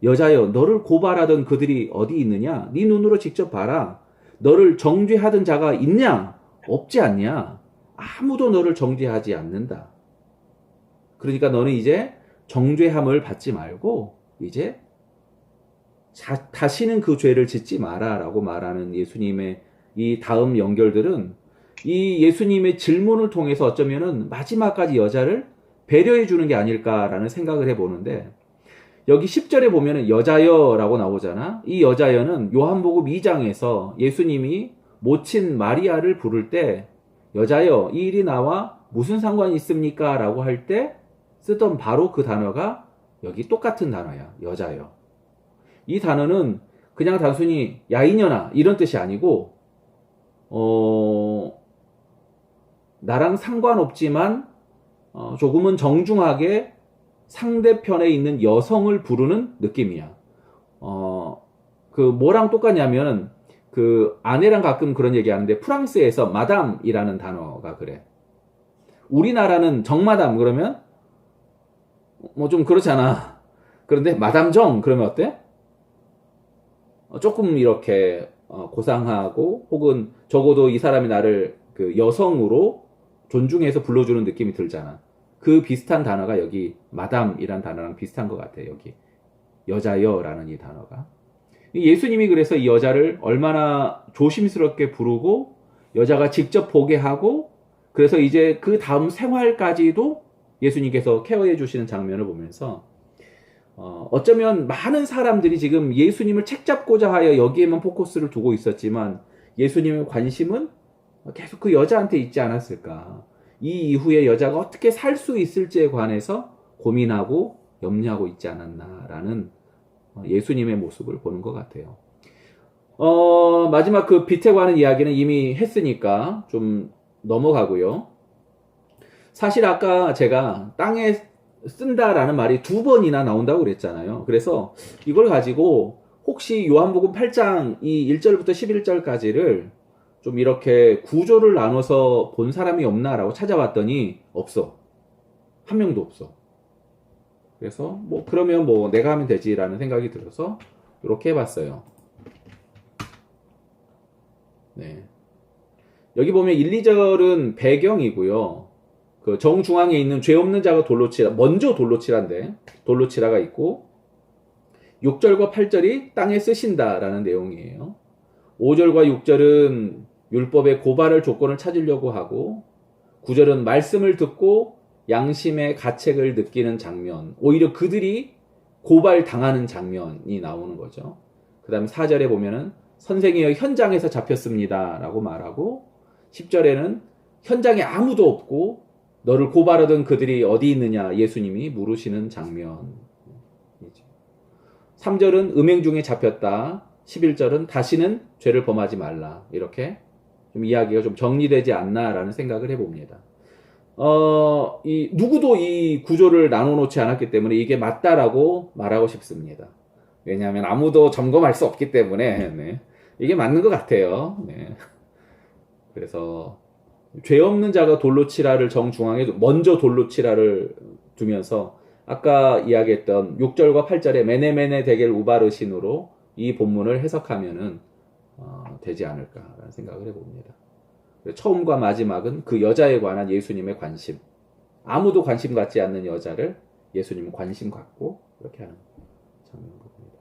여자여, 너를 고발하던 그들이 어디 있느냐? 네 눈으로 직접 봐라. 너를 정죄하던 자가 있냐? 없지 않냐? 아무도 너를 정죄하지 않는다. 그러니까 너는 이제 정죄함을 받지 말고 이제 다시는 그 죄를 짓지 마라 라고 말하는 예수님의 이 다음 연결들은 이 예수님의 질문을 통해서 어쩌면은 마지막까지 여자를 배려해 주는 게 아닐까라는 생각을 해보는데, 여기 10절에 보면은 여자여 라고 나오잖아. 이 여자여는 요한복음 2장에서 예수님이 모친 마리아를 부를 때 여자여 이 일이 나와 무슨 상관이 있습니까? 라고 할 때 쓰던 바로 그 단어가 여기 똑같은 단어야. 여자여. 이 단어는 그냥 단순히 야 이년아 이런 뜻이 아니고 나랑 상관없지만 조금은 정중하게 상대편에 있는 여성을 부르는 느낌이야. 그 뭐랑 똑같냐면 그 아내랑 가끔 그런 얘기 하는데 프랑스에서 마담이라는 단어가 그래. 우리나라는 정마담 그러면 뭐 좀 그렇잖아. 그런데 마담 정 그러면 어때? 조금 이렇게 고상하고 혹은 적어도 이 사람이 나를 그 여성으로 존중해서 불러주는 느낌이 들잖아. 그 비슷한 단어가 여기 마담이란 단어랑 비슷한 것 같아. 여기 여자여라는 이 단어가. 예수님이 그래서 이 여자를 얼마나 조심스럽게 부르고 여자가 직접 보게 하고 그래서 이제 그 다음 생활까지도 예수님께서 케어해 주시는 장면을 보면서 어쩌면 많은 사람들이 지금 예수님을 책잡고자 하여 여기에만 포커스를 두고 있었지만 예수님의 관심은 계속 그 여자한테 있지 않았을까. 이 이후에 여자가 어떻게 살 수 있을지에 관해서 고민하고 염려하고 있지 않았나라는 예수님의 모습을 보는 것 같아요. 마지막 그 빛에 관한 이야기는 이미 했으니까 좀 넘어가고요. 사실 아까 제가 땅에 쓴다라는 말이 2번이나 나온다고 그랬잖아요. 그래서 이걸 가지고 혹시 요한복음 8장 이 1절부터 11절까지를 좀 이렇게 구조를 나눠서 본 사람이 없나라고 찾아봤더니 없어. 한 명도 없어. 그래서 뭐 그러면 뭐 내가 하면 되지라는 생각이 들어서 이렇게 해봤어요. 네. 여기 보면 1, 2절은 배경이고요. 그 정중앙에 있는 죄 없는 자가 돌로 치라. 먼저 돌로 치라인데 돌로 치라가 있고 6절과 8절이 땅에 쓰신다라는 내용이에요. 5절과 6절은 율법의 고발할 조건을 찾으려고 하고 9절은 말씀을 듣고 양심의 가책을 느끼는 장면. 오히려 그들이 고발당하는 장면이 나오는 거죠. 그 다음에 4절에 보면은 선생이여 현장에서 잡혔습니다 라고 말하고 10절에는 현장에 아무도 없고 너를 고발하던 그들이 어디 있느냐 예수님이 물으시는 장면이죠. 3절은 음행 중에 잡혔다. 11절은 다시는 죄를 범하지 말라. 이렇게 좀 이야기가 좀 정리되지 않나라는 생각을 해봅니다. 누구도 이 구조를 나눠놓지 않았기 때문에 이게 맞다라고 말하고 싶습니다. 왜냐하면 아무도 점검할 수 없기 때문에 네. 이게 맞는 것 같아요. 네. 그래서 죄 없는 자가 돌로 치라를 정중앙에 먼저 돌로 치라를 두면서 아까 이야기했던 6절과 8절의 메네메네 데겔 우바르신으로 이 본문을 해석하면은 되지 않을까라는 생각을 해봅니다. 처음과 마지막은 그 여자에 관한 예수님의 관심. 아무도 관심 갖지 않는 여자를 예수님은 관심 갖고 이렇게 하는 장면인 겁니다.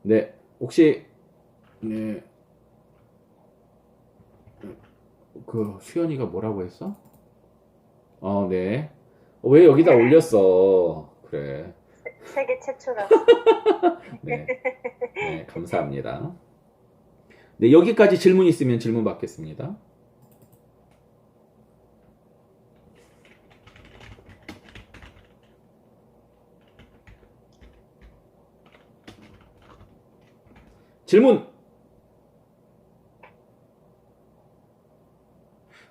네, 혹시 네, 그 수연이가 뭐라고 했어? 네. 왜 여기다 올렸어? 그래. 세계 최초라. 네. 네, 감사합니다. 네, 여기까지 질문 있으면 질문 받겠습니다. 질문!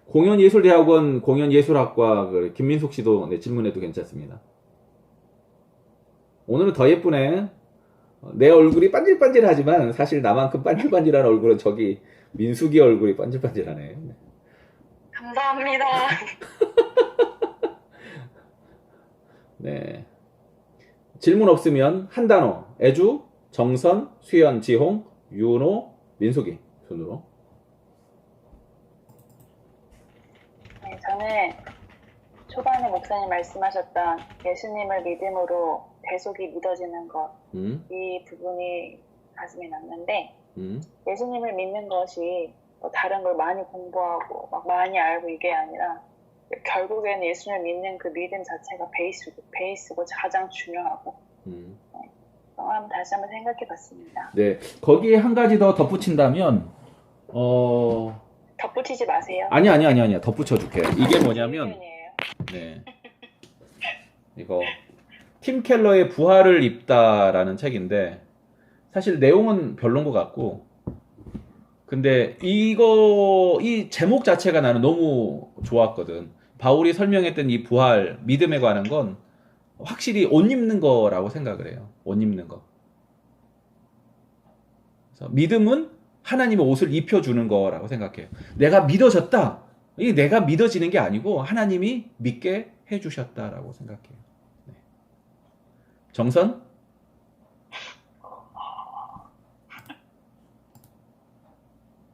공연예술대학원 공연예술학과 김민숙 씨도 네, 질문해도 괜찮습니다. 오늘은 더 예쁘네. 내 얼굴이 반질반질하지만 사실 나만큼 반질반질한 얼굴은 저기 민숙이 얼굴이 반질반질하네. 감사합니다. 네. 질문 없으면 한 단어. 애주, 정선, 수연, 지홍, 윤호, 민숙이 순으로. 네, 저는 초반에 목사님 말씀하셨던 예수님을 믿음으로 대속이 믿어지는 것, 이 부분이 가슴에 남는데 예수님을 믿는 것이 뭐 다른 걸 많이 공부하고 막 많이 알고 이게 아니라 결국에는 예수님을 믿는 그 믿음 자체가 베이스고 가장 중요하고 한번 다시 한번 생각해 봤습니다. 네, 거기에 한 가지 더 덧붙인다면 덧붙이지 마세요. 아니야. 덧붙여줄게. 이게 뭐냐면 네, 이거 팀 켈러의 부활을 입다라는 책인데 사실 내용은 별론 것 같고 근데 이 제목 자체가 나는 너무 좋았거든. 바울이 설명했던 이 부활, 믿음에 관한 건 확실히 옷 입는 거라고 생각을 해요. 옷 입는 거. 그래서 믿음은 하나님의 옷을 입혀주는 거라고 생각해요. 내가 믿어졌다. 이게 내가 믿어지는 게 아니고 하나님이 믿게 해주셨다라고 생각해요. 네. 정선?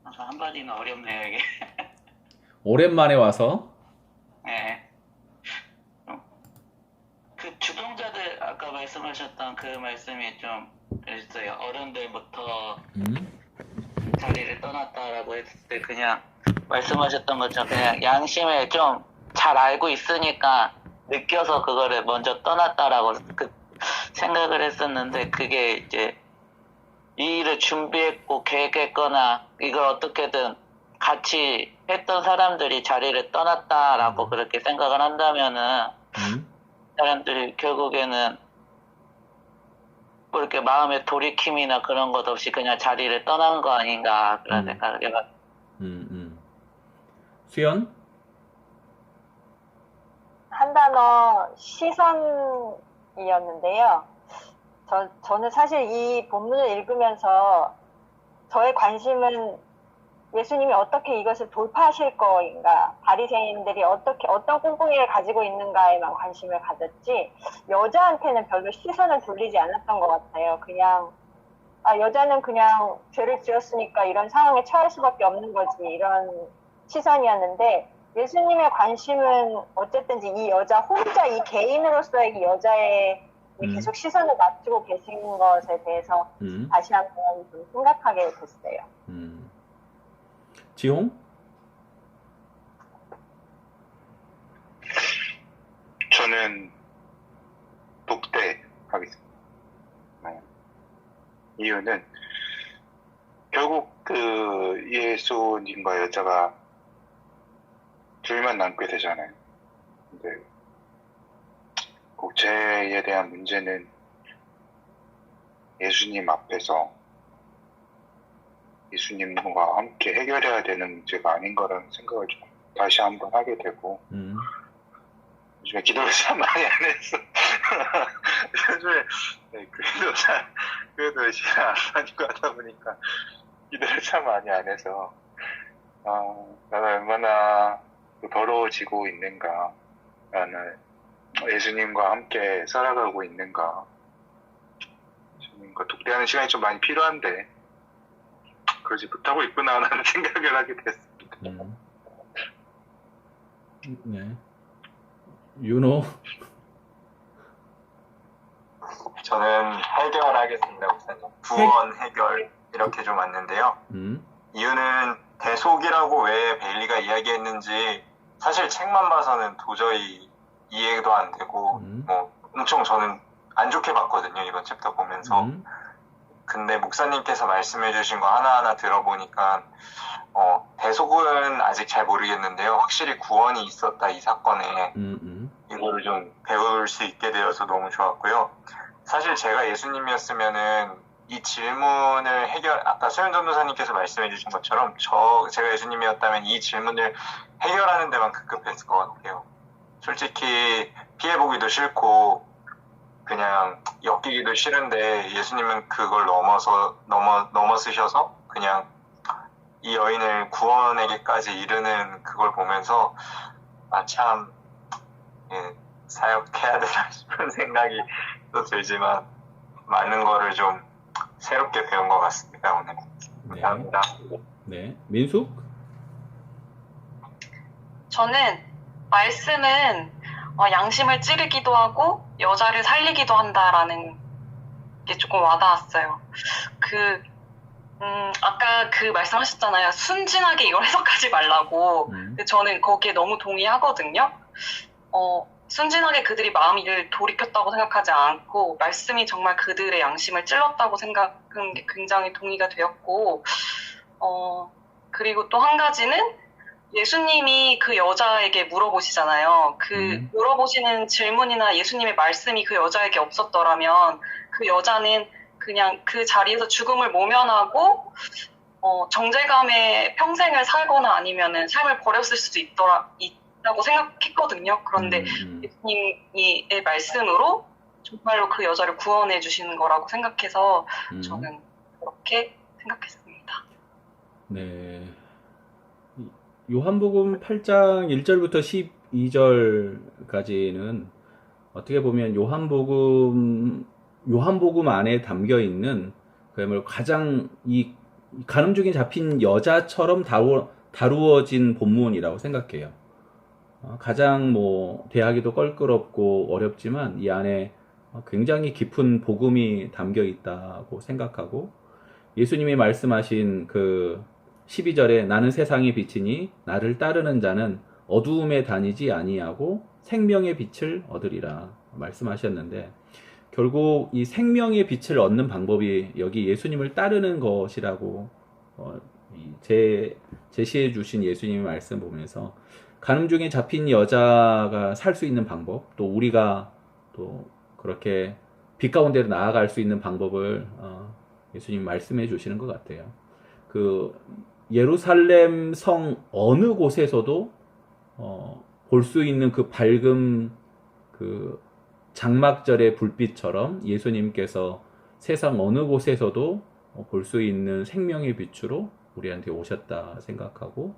한마디는 어렵네요, 이게. 오랜만에 와서 네. 그 주동자들 아까 말씀하셨던 그 말씀이 좀 했어요. 어른들부터 음? 자리를 떠났다라고 했을 때 그냥 말씀하셨던 것처럼 그냥 양심에 좀 잘 알고 있으니까 느껴서 그거를 먼저 떠났다라고 생각을 했었는데, 그게 이제 이 일을 준비했고 계획했거나 이걸 어떻게든 같이 했던 사람들이 자리를 떠났다라고 그렇게 생각을 한다면은 사람들이 결국에는 뭐 이렇게 마음의 돌이킴이나 그런 것 없이 그냥 자리를 떠난 거 아닌가 그런 생각을 해봤어요. 수연? 한 단어 시선이었는데요. 저는 사실 이 본문을 읽으면서 저의 관심은 예수님이 어떻게 이것을 돌파하실 거인가, 바리새인들이 어떤 꿍꿍이를 가지고 있는가에만 관심을 가졌지, 여자한테는 별로 시선을 돌리지 않았던 것 같아요. 그냥 여자는 그냥 죄를 지었으니까 이런 상황에 처할 수밖에 없는 거지, 이런 시선이었는데, 예수님의 관심은 어쨌든지 이 여자 혼자, 이 개인으로서의 이 여자의 계속 시선을 맞추고 계신 것에 대해서 다시 한번 좀 생각하게 됐어요. 지홍? 저는 독대하겠습니다. 이유는 결국 그 예수님과 여자가 둘만 남게 되잖아요. 근데 꼭 죄에 대한 문제는 예수님 앞에서 예수님과 함께 해결해야 되는 문제가 아닌 거라는 생각을 좀 다시 한번 하게 되고, 요즘에 기도를 참 많이 안 했어. 요즘에 그래도 열심히 안 하니까 하다 보니까 기도를 참 많이 안 해서, 내가 얼마나 더러워지고 있는가, 나는 예수님과 함께 살아가고 있는가, 예수님과 독대하는 시간이 좀 많이 필요한데 그러지 못하고 있구나라는 생각을 하게 됐습니다. 네. 윤호? 저는 해결하겠습니다, 목사님. 구원 해결 이렇게 좀 왔는데요. 이유는 대속이라고 왜 베일리가 이야기했는지 사실 책만 봐서는 도저히 이해도 안 되고 뭐 엄청 저는 안 좋게 봤거든요, 이번 챕터 보면서. 근데 목사님께서 말씀해 주신 거 하나하나 들어보니까 대속은 아직 잘 모르겠는데요, 확실히 구원이 있었다, 이 사건에. 이거를 좀 배울 수 있게 되어서 너무 좋았고요. 사실 제가 예수님이었으면은 이 질문을 아까 소연 전도사님께서 말씀해 주신 것처럼 제가 예수님이었다면 이 질문을 해결하는 데만 급급했을 것 같아요. 솔직히 피해보기도 싫고 그냥 엮이기도 싫은데, 예수님은 그걸 넘어서셔서 그냥 이 여인을 구원에게까지 이르는 그걸 보면서 참 사역해야 되나 싶은 생각이 또 들지만, 많은 거를 좀 새롭게 배운 것 같습니다, 오늘. 감사합니다. 네. 민숙? 저는 말씀은 양심을 찌르기도 하고 여자를 살리기도 한다라는 게 조금 와닿았어요. 아까 그 말씀하셨잖아요. 순진하게 이걸 해석하지 말라고. 근데 저는 거기에 너무 동의하거든요. 순진하게 그들이 마음을 돌이켰다고 생각하지 않고, 말씀이 정말 그들의 양심을 찔렀다고 생각한 게 굉장히 동의가 되었고, 그리고 또 한 가지는 예수님이 그 여자에게 물어보시잖아요. 물어보시는 질문이나 예수님의 말씀이 그 여자에게 없었더라면 그 여자는 그냥 그 자리에서 죽음을 모면하고 정죄감에 평생을 살거나 아니면은 삶을 버렸을 수도 있다고 생각했거든요. 그런데 예수님의 말씀으로 정말로 그 여자를 구원해 주시는 거라고 생각해서 저는 그렇게 생각했습니다. 네. 요한복음 8장 1절부터 12절까지는 어떻게 보면 요한복음 안에 담겨 있는 그야말로 가장 이 간음중에 잡힌 여자처럼 다루어진 본문이라고 생각해요. 가장 대하기도 껄끄럽고 어렵지만 이 안에 굉장히 깊은 복음이 담겨 있다고 생각하고, 예수님이 말씀하신 그 12절에 나는 세상의 빛이니 나를 따르는 자는 어두움에 다니지 아니하고 생명의 빛을 얻으리라 말씀하셨는데, 결국 이 생명의 빛을 얻는 방법이 여기 예수님을 따르는 것이라고 제시해 주신 예수님의 말씀 보면서, 간음 중에 잡힌 여자가 살 수 있는 방법, 또 우리가 또 그렇게 빛 가운데로 나아갈 수 있는 방법을 예수님 말씀해 주시는 것 같아요. 그 예루살렘 성 어느 곳에서도 볼 수 있는 그 밝은 그 장막절의 불빛처럼 예수님께서 세상 어느 곳에서도 볼 수 있는 생명의 빛으로 우리한테 오셨다 생각하고,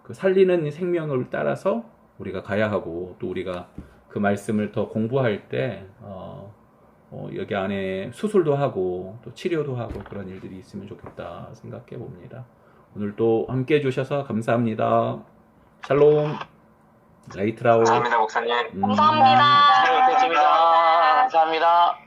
그 살리는 생명을 따라서 우리가 가야 하고, 또 우리가 그 말씀을 더 공부할 때 여기 안에 수술도 하고 또 치료도 하고 그런 일들이 있으면 좋겠다 생각해 봅니다. 오늘 또 함께 해주셔서 감사합니다. 샬롬. 라이트라우. 감사합니다, 목사님. 감사합니다. 감사합니다.